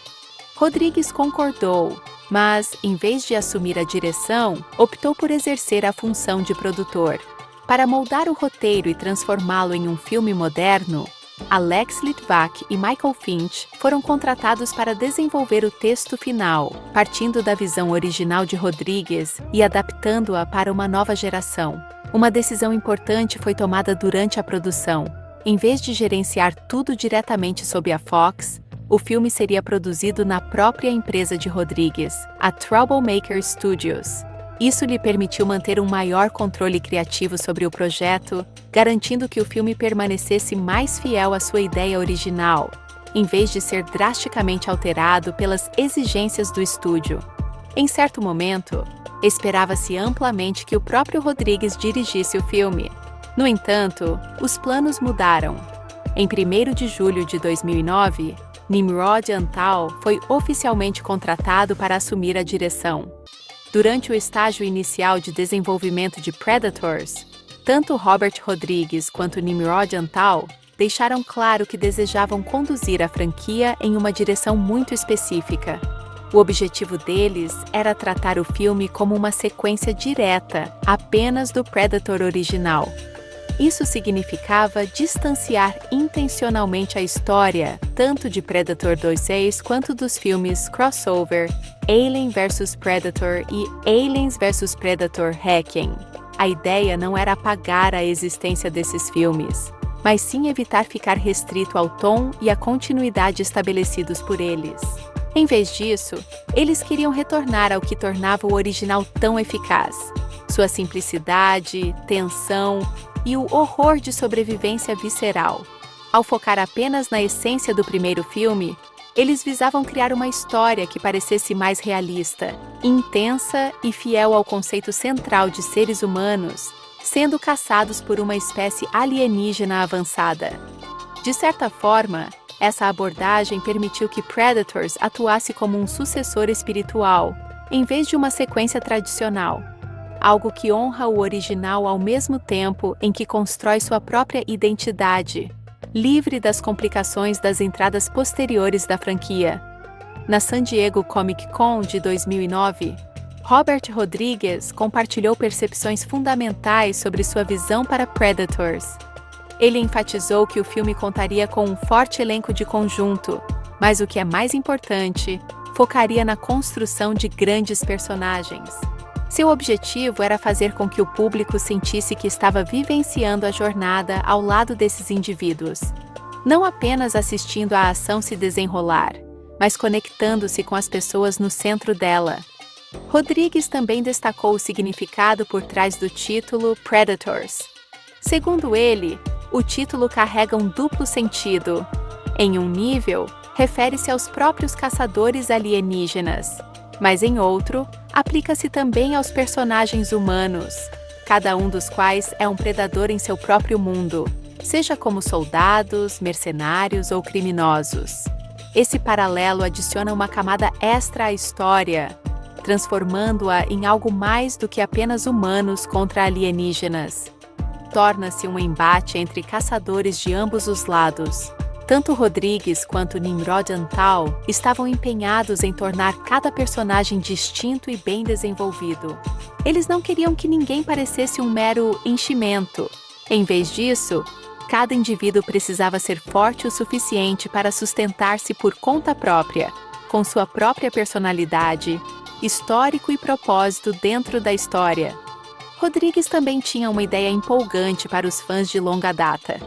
A: Rodrigues concordou, mas, em vez de assumir a direção, optou por exercer a função de produtor. Para moldar o roteiro e transformá-lo em um filme moderno, Alex Litvak e Michael Finch foram contratados para desenvolver o texto final, partindo da visão original de Rodrigues e adaptando-a para uma nova geração. Uma decisão importante foi tomada durante a produção. Em vez de gerenciar tudo diretamente sob a Fox, o filme seria produzido na própria empresa de Rodrigues, a Troublemaker Studios. Isso lhe permitiu manter um maior controle criativo sobre o projeto, garantindo que o filme permanecesse mais fiel à sua ideia original, em vez de ser drasticamente alterado pelas exigências do estúdio. Em certo momento, esperava-se amplamente que o próprio Rodrigues dirigisse o filme. No entanto, os planos mudaram. Em 1º de julho de 2009, Nimrod Antal foi oficialmente contratado para assumir a direção. Durante o estágio inicial de desenvolvimento de Predators, tanto Robert Rodrigues quanto Nimrod Antal deixaram claro que desejavam conduzir a franquia em uma direção muito específica. O objetivo deles era tratar o filme como uma sequência direta apenas do Predator original. Isso significava distanciar intencionalmente a história, tanto de Predator 2.6 quanto dos filmes crossover Alien vs Predator e Aliens vs Predator Requiem. A ideia não era apagar a existência desses filmes, mas sim evitar ficar restrito ao tom e à continuidade estabelecidos por eles. Em vez disso, eles queriam retornar ao que tornava o original tão eficaz: sua simplicidade, tensão e o horror de sobrevivência visceral. Ao focar apenas na essência do primeiro filme, eles visavam criar uma história que parecesse mais realista, intensa e fiel ao conceito central de seres humanos sendo caçados por uma espécie alienígena avançada. De certa forma, essa abordagem permitiu que Predators atuasse como um sucessor espiritual, em vez de uma sequência tradicional, algo que honra o original ao mesmo tempo em que constrói sua própria identidade, livre das complicações das entradas posteriores da franquia. Na San Diego Comic Con de 2009, Robert Rodrigues compartilhou percepções fundamentais sobre sua visão para Predators. Ele enfatizou que o filme contaria com um forte elenco de conjunto, mas o que é mais importante, focaria na construção de grandes personagens. Seu objetivo era fazer com que o público sentisse que estava vivenciando a jornada ao lado desses indivíduos, não apenas assistindo a ação se desenrolar, mas conectando-se com as pessoas no centro dela. Rodrigues também destacou o significado por trás do título Predators. Segundo ele, o título carrega um duplo sentido. Em um nível, refere-se aos próprios caçadores alienígenas, mas em outro, aplica-se também aos personagens humanos, cada um dos quais é um predador em seu próprio mundo, seja como soldados, mercenários ou criminosos. Esse paralelo adiciona uma camada extra à história, transformando-a em algo mais do que apenas humanos contra alienígenas. Torna-se um embate entre caçadores de ambos os lados. Tanto Rodrigues quanto Nimrod Antal estavam empenhados em tornar cada personagem distinto e bem desenvolvido. Eles não queriam que ninguém parecesse um mero enchimento. Em vez disso, cada indivíduo precisava ser forte o suficiente para sustentar-se por conta própria, com sua própria personalidade, histórico e propósito dentro da história. Rodrigues também tinha uma ideia empolgante para os fãs de longa data.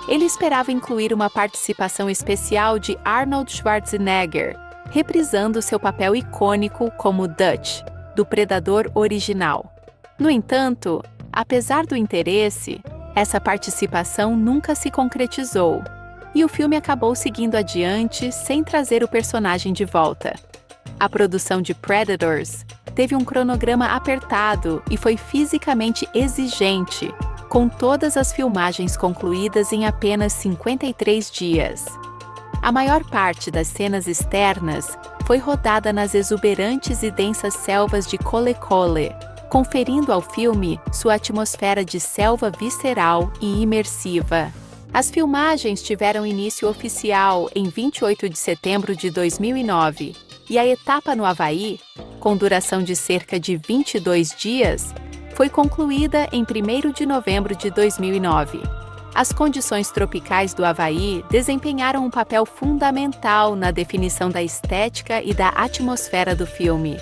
A: Ele esperava incluir uma participação especial de Arnold Schwarzenegger, reprisando seu papel icônico como Dutch, do Predador original. No entanto, apesar do interesse, essa participação nunca se concretizou, e o filme acabou seguindo adiante sem trazer o personagem de volta. A produção de Predators teve um cronograma apertado e foi fisicamente exigente, com todas as filmagens concluídas em apenas 53 dias. A maior parte das cenas externas foi rodada nas exuberantes e densas selvas de Collecole, conferindo ao filme sua atmosfera de selva visceral e imersiva. As filmagens tiveram início oficial em 28 de setembro de 2009, e a etapa no Havaí, com duração de cerca de 22 dias, foi concluída em 1º de novembro de 2009. As condições tropicais do Havaí desempenharam um papel fundamental na definição da estética e da atmosfera do filme.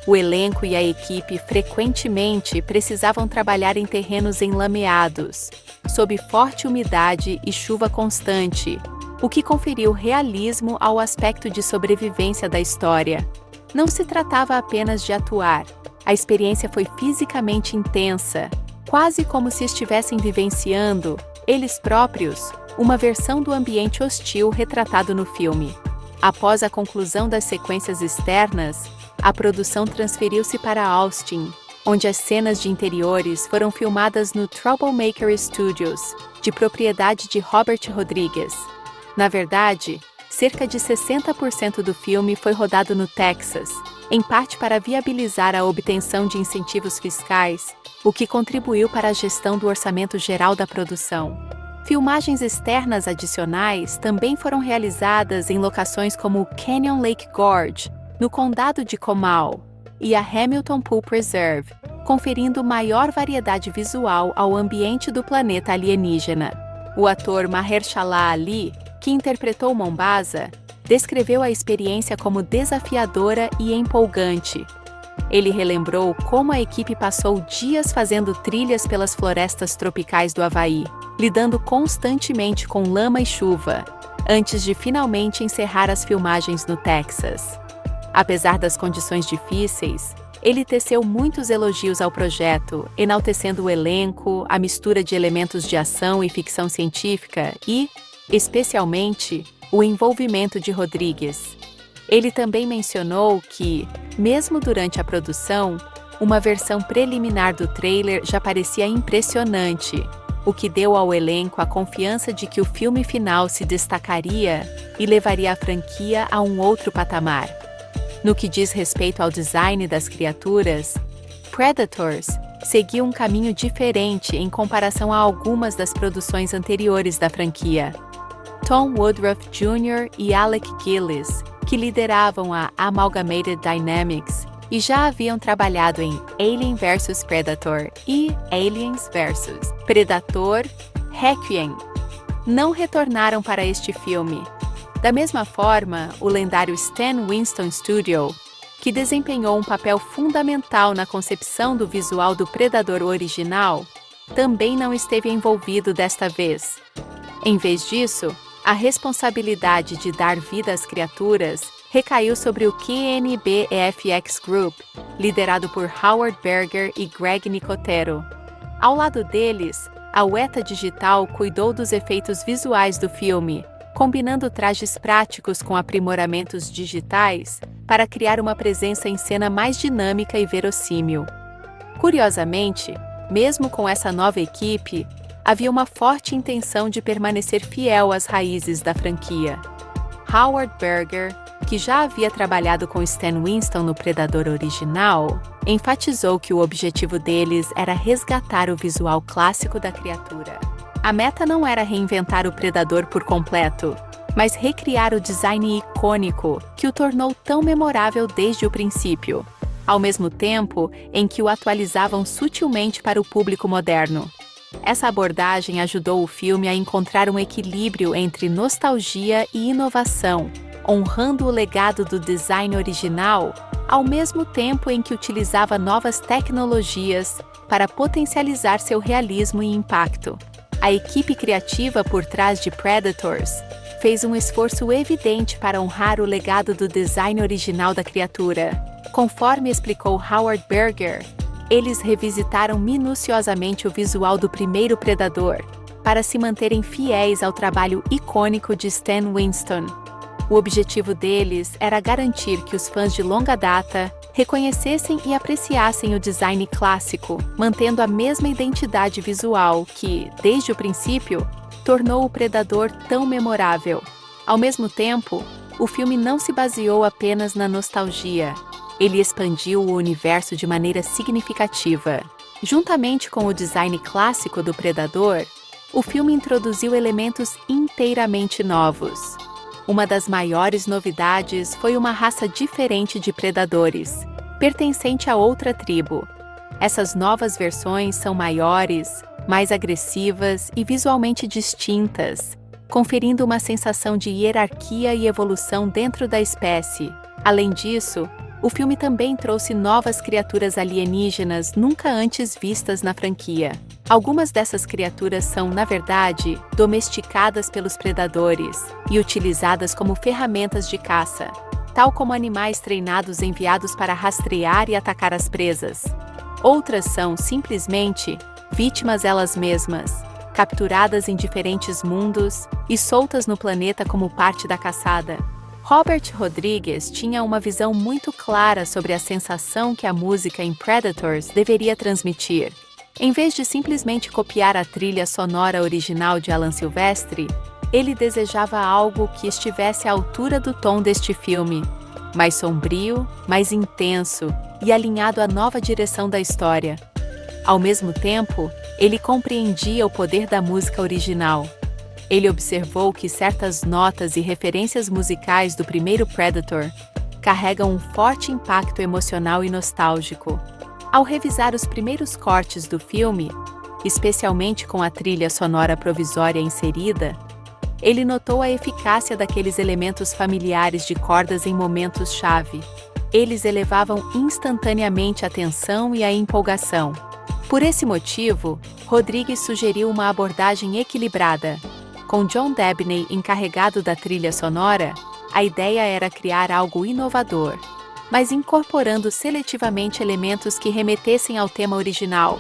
A: O elenco e a equipe frequentemente precisavam trabalhar em terrenos enlameados, sob forte umidade e chuva constante, o que conferiu realismo ao aspecto de sobrevivência da história. Não se tratava apenas de atuar, a experiência foi fisicamente intensa, quase como se estivessem vivenciando, eles próprios, uma versão do ambiente hostil retratado no filme. Após a conclusão das sequências externas, a produção transferiu-se para Austin, onde as cenas de interiores foram filmadas no Troublemaker Studios, de propriedade de Robert Rodrigues. Na verdade, cerca de 60% do filme foi rodado no Texas, em parte para viabilizar a obtenção de incentivos fiscais, o que contribuiu para a gestão do orçamento geral da produção. Filmagens externas adicionais também foram realizadas em locações como o Canyon Lake Gorge, no condado de Comal, e a Hamilton Pool Preserve, conferindo maior variedade visual ao ambiente do planeta alienígena. O ator Mahershala Ali, que interpretou Mombasa, descreveu a experiência como desafiadora e empolgante. Ele relembrou como a equipe passou dias fazendo trilhas pelas florestas tropicais do Havaí, lidando constantemente com lama e chuva, antes de finalmente encerrar as filmagens no Texas. Apesar das condições difíceis, ele teceu muitos elogios ao projeto, enaltecendo o elenco, a mistura de elementos de ação e ficção científica e, especialmente, o envolvimento de Rodrigues. Ele também mencionou que, mesmo durante a produção, uma versão preliminar do trailer já parecia impressionante, o que deu ao elenco a confiança de que o filme final se destacaria e levaria a franquia a um outro patamar. No que diz respeito ao design das criaturas, Predators seguiu um caminho diferente em comparação a algumas das produções anteriores da franquia. Tom Woodruff Jr. e Alec Gillis, que lideravam a Amalgamated Dynamics e já haviam trabalhado em Alien vs Predator e Aliens vs Predator Requiem, não retornaram para este filme. Da mesma forma, o lendário Stan Winston Studio, que desempenhou um papel fundamental na concepção do visual do Predador original, também não esteve envolvido desta vez. Em vez disso, a responsabilidade de dar vida às criaturas recaiu sobre o QNB-EFX Group, liderado por Howard Berger e Greg Nicotero. Ao lado deles, a Weta Digital cuidou dos efeitos visuais do filme, combinando trajes práticos com aprimoramentos digitais para criar uma presença em cena mais dinâmica e verossímil. Curiosamente, mesmo com essa nova equipe, havia uma forte intenção de permanecer fiel às raízes da franquia. Howard Berger, que já havia trabalhado com Stan Winston no Predador original, enfatizou que o objetivo deles era resgatar o visual clássico da criatura. A meta não era reinventar o Predador por completo, mas recriar o design icônico que o tornou tão memorável desde o princípio, ao mesmo tempo em que o atualizavam sutilmente para o público moderno. Essa abordagem ajudou o filme a encontrar um equilíbrio entre nostalgia e inovação, honrando o legado do design original, ao mesmo tempo em que utilizava novas tecnologias para potencializar seu realismo e impacto. A equipe criativa por trás de Predators fez um esforço evidente para honrar o legado do design original da criatura. Conforme explicou Howard Berger, eles revisitaram minuciosamente o visual do primeiro Predador, para se manterem fiéis ao trabalho icônico de Stan Winston. O objetivo deles era garantir que os fãs de longa data reconhecessem e apreciassem o design clássico, mantendo a mesma identidade visual que, desde o princípio, tornou o Predador tão memorável. Ao mesmo tempo, o filme não se baseou apenas na nostalgia. Ele expandiu o universo de maneira significativa. Juntamente com o design clássico do Predador, o filme introduziu elementos inteiramente novos. Uma das maiores novidades foi uma raça diferente de predadores, pertencente a outra tribo. Essas novas versões são maiores, mais agressivas e visualmente distintas, conferindo uma sensação de hierarquia e evolução dentro da espécie. Além disso, o filme também trouxe novas criaturas alienígenas nunca antes vistas na franquia. Algumas dessas criaturas são, na verdade, domesticadas pelos predadores e utilizadas como ferramentas de caça, tal como animais treinados enviados para rastrear e atacar as presas. Outras são, simplesmente, vítimas elas mesmas, capturadas em diferentes mundos e soltas no planeta como parte da caçada. Robert Rodrigues tinha uma visão muito clara sobre a sensação que a música em Predators deveria transmitir. Em vez de simplesmente copiar a trilha sonora original de Alan Silvestri, Ele desejava algo que estivesse à altura do tom deste filme, mais sombrio, mais intenso e alinhado à nova direção da história. Ao mesmo tempo, ele compreendia o poder da música original. Ele observou que certas notas e referências musicais do primeiro Predator carregam um forte impacto emocional e nostálgico. Ao revisar os primeiros cortes do filme, especialmente com a trilha sonora provisória inserida, ele notou a eficácia daqueles elementos familiares de cordas em momentos-chave. Eles elevavam instantaneamente a tensão e a empolgação. Por esse motivo, Rodrigues sugeriu uma abordagem equilibrada. Com John Debney encarregado da trilha sonora, a ideia era criar algo inovador, mas incorporando seletivamente elementos que remetessem ao tema original.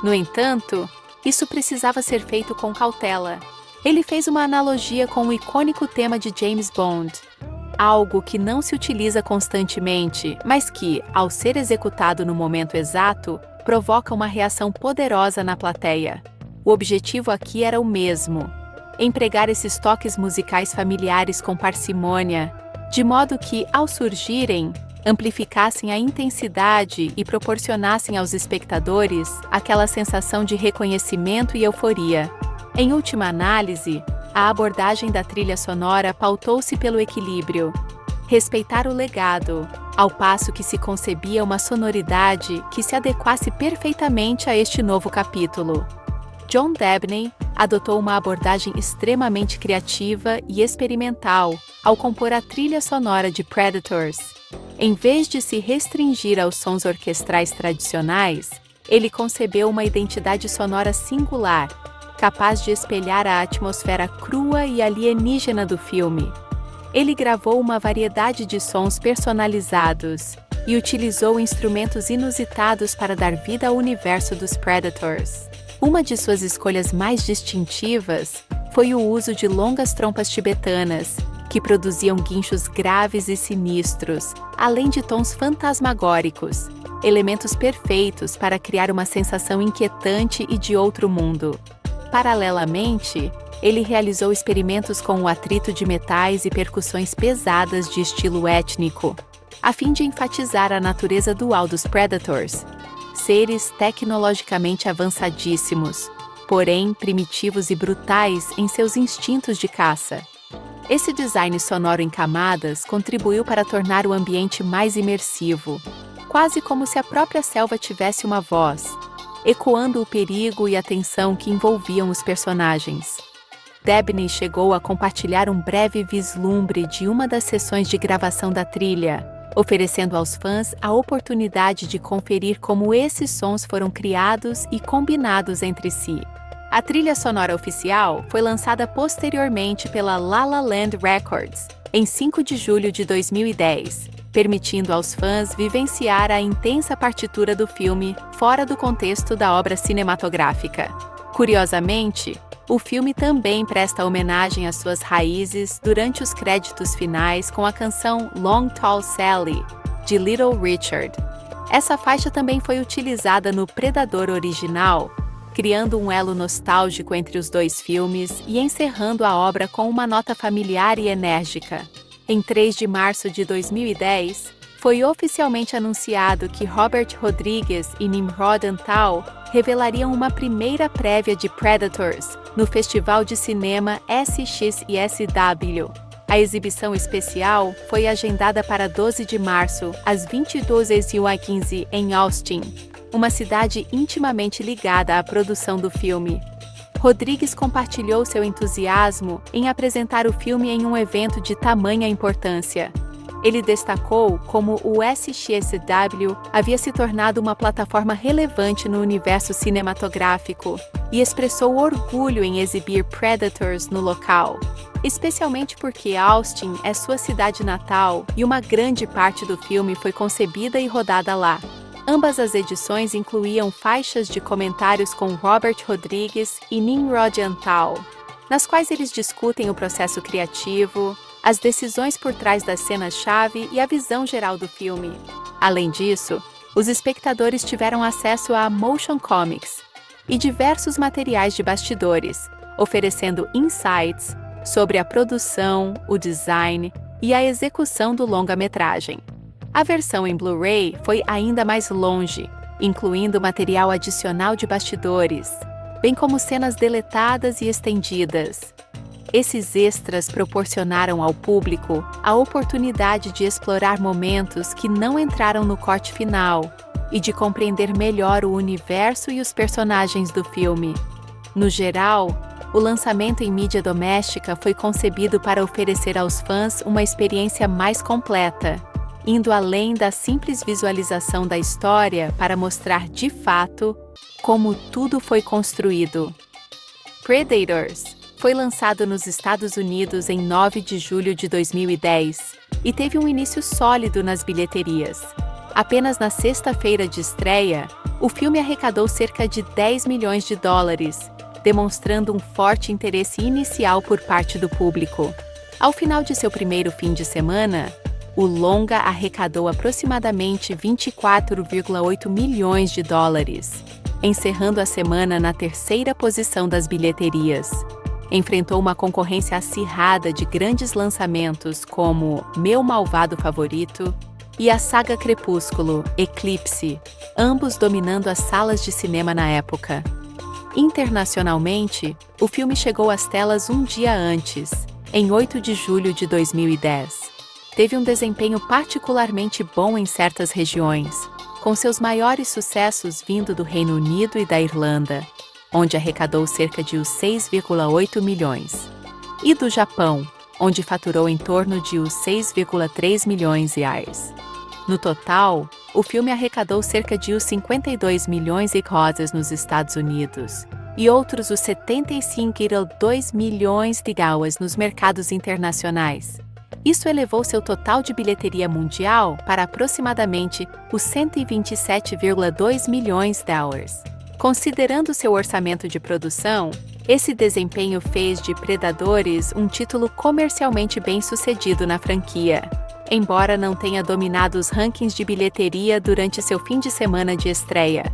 A: No entanto, isso precisava ser feito com cautela. Ele fez uma analogia com o icônico tema de James Bond, algo que não se utiliza constantemente, mas que, ao ser executado no momento exato, provoca uma reação poderosa na plateia. O objetivo aqui era o mesmo: empregar esses toques musicais familiares com parcimônia, de modo que, ao surgirem, amplificassem a intensidade e proporcionassem aos espectadores aquela sensação de reconhecimento e euforia. Em última análise, a abordagem da trilha sonora pautou-se pelo equilíbrio, respeitar o legado, ao passo que se concebia uma sonoridade que se adequasse perfeitamente a este novo capítulo. John Debney adotou uma abordagem extremamente criativa e experimental ao compor a trilha sonora de Predators. Em vez de se restringir aos sons orquestrais tradicionais, ele concebeu uma identidade sonora singular, capaz de espelhar a atmosfera crua e alienígena do filme. Ele gravou uma variedade de sons personalizados e utilizou instrumentos inusitados para dar vida ao universo dos Predators. Uma de suas escolhas mais distintivas foi o uso de longas trompas tibetanas, que produziam guinchos graves e sinistros, além de tons fantasmagóricos, elementos perfeitos para criar uma sensação inquietante e de outro mundo. Paralelamente, ele realizou experimentos com o atrito de metais e percussões pesadas de estilo étnico, a fim de enfatizar a natureza dual dos Predators, seres tecnologicamente avançadíssimos, porém primitivos e brutais em seus instintos de caça. Esse design sonoro em camadas contribuiu para tornar o ambiente mais imersivo, quase como se a própria selva tivesse uma voz, ecoando o perigo e a tensão que envolviam os personagens. Debney chegou a compartilhar um breve vislumbre de uma das sessões de gravação da trilha, oferecendo aos fãs a oportunidade de conferir como esses sons foram criados e combinados entre si. A trilha sonora oficial foi lançada posteriormente pela La La Land Records, em 5 de julho de 2010, permitindo aos fãs vivenciar a intensa partitura do filme fora do contexto da obra cinematográfica. Curiosamente, o filme também presta homenagem às suas raízes durante os créditos finais com a canção Long Tall Sally, de Little Richard. Essa faixa também foi utilizada no Predador original, criando um elo nostálgico entre os dois filmes e encerrando a obra com uma nota familiar e enérgica. Em 3 de março de 2010, foi oficialmente anunciado que Robert Rodrigues e Nimrod Antal revelariam uma primeira prévia de Predators no Festival de Cinema SXSW. A exibição especial foi agendada para 12 de março, às 22h15 em Austin, uma cidade intimamente ligada à produção do filme. Rodrigues compartilhou seu entusiasmo em apresentar o filme em um evento de tamanha importância. Ele destacou como o SXSW havia se tornado uma plataforma relevante no universo cinematográfico e expressou orgulho em exibir Predators no local, especialmente porque Austin é sua cidade natal e uma grande parte do filme foi concebida e rodada lá. Ambas as edições incluíam faixas de comentários com Robert Rodrigues e Nimrod Antal, nas quais eles discutem o processo criativo, as decisões por trás das cenas-chave e a visão geral do filme. Além disso, os espectadores tiveram acesso a motion comics e diversos materiais de bastidores, oferecendo insights, sobre a produção, o design e a execução do longa-metragem. A versão em Blu-ray foi ainda mais longe, incluindo material adicional de bastidores, bem como cenas deletadas e estendidas. Esses extras proporcionaram ao público a oportunidade de explorar momentos que não entraram no corte final e de compreender melhor o universo e os personagens do filme. No geral, o lançamento em mídia doméstica foi concebido para oferecer aos fãs uma experiência mais completa, indo além da simples visualização da história para mostrar de fato como tudo foi construído. Predators foi lançado nos Estados Unidos em 9 de julho de 2010 e teve um início sólido nas bilheterias. Apenas na sexta-feira de estreia, o filme arrecadou cerca de 10 milhões de dólares, demonstrando um forte interesse inicial por parte do público. Ao final de seu primeiro fim de semana, o longa arrecadou aproximadamente 24,8 milhões de dólares, encerrando a semana na terceira posição das bilheterias. Enfrentou uma concorrência acirrada de grandes lançamentos como Meu Malvado Favorito e a saga Crepúsculo, Eclipse, ambos dominando as salas de cinema na época. Internacionalmente, o filme chegou às telas um dia antes, em 8 de julho de 2010. Teve um desempenho particularmente bom em certas regiões, com seus maiores sucessos vindo do Reino Unido e da Irlanda, onde arrecadou cerca de 6,8 milhões, e do Japão, onde faturou em torno de 6,3 milhões reais. No total, o filme arrecadou cerca de 52 milhões de dólares nos Estados Unidos e outros 75,2 milhões de dólares nos mercados internacionais. Isso elevou seu total de bilheteria mundial para aproximadamente 127,2 milhões de dólares. Considerando seu orçamento de produção, esse desempenho fez de Predadores um título comercialmente bem-sucedido na franquia, embora não tenha dominado os rankings de bilheteria durante seu fim de semana de estreia.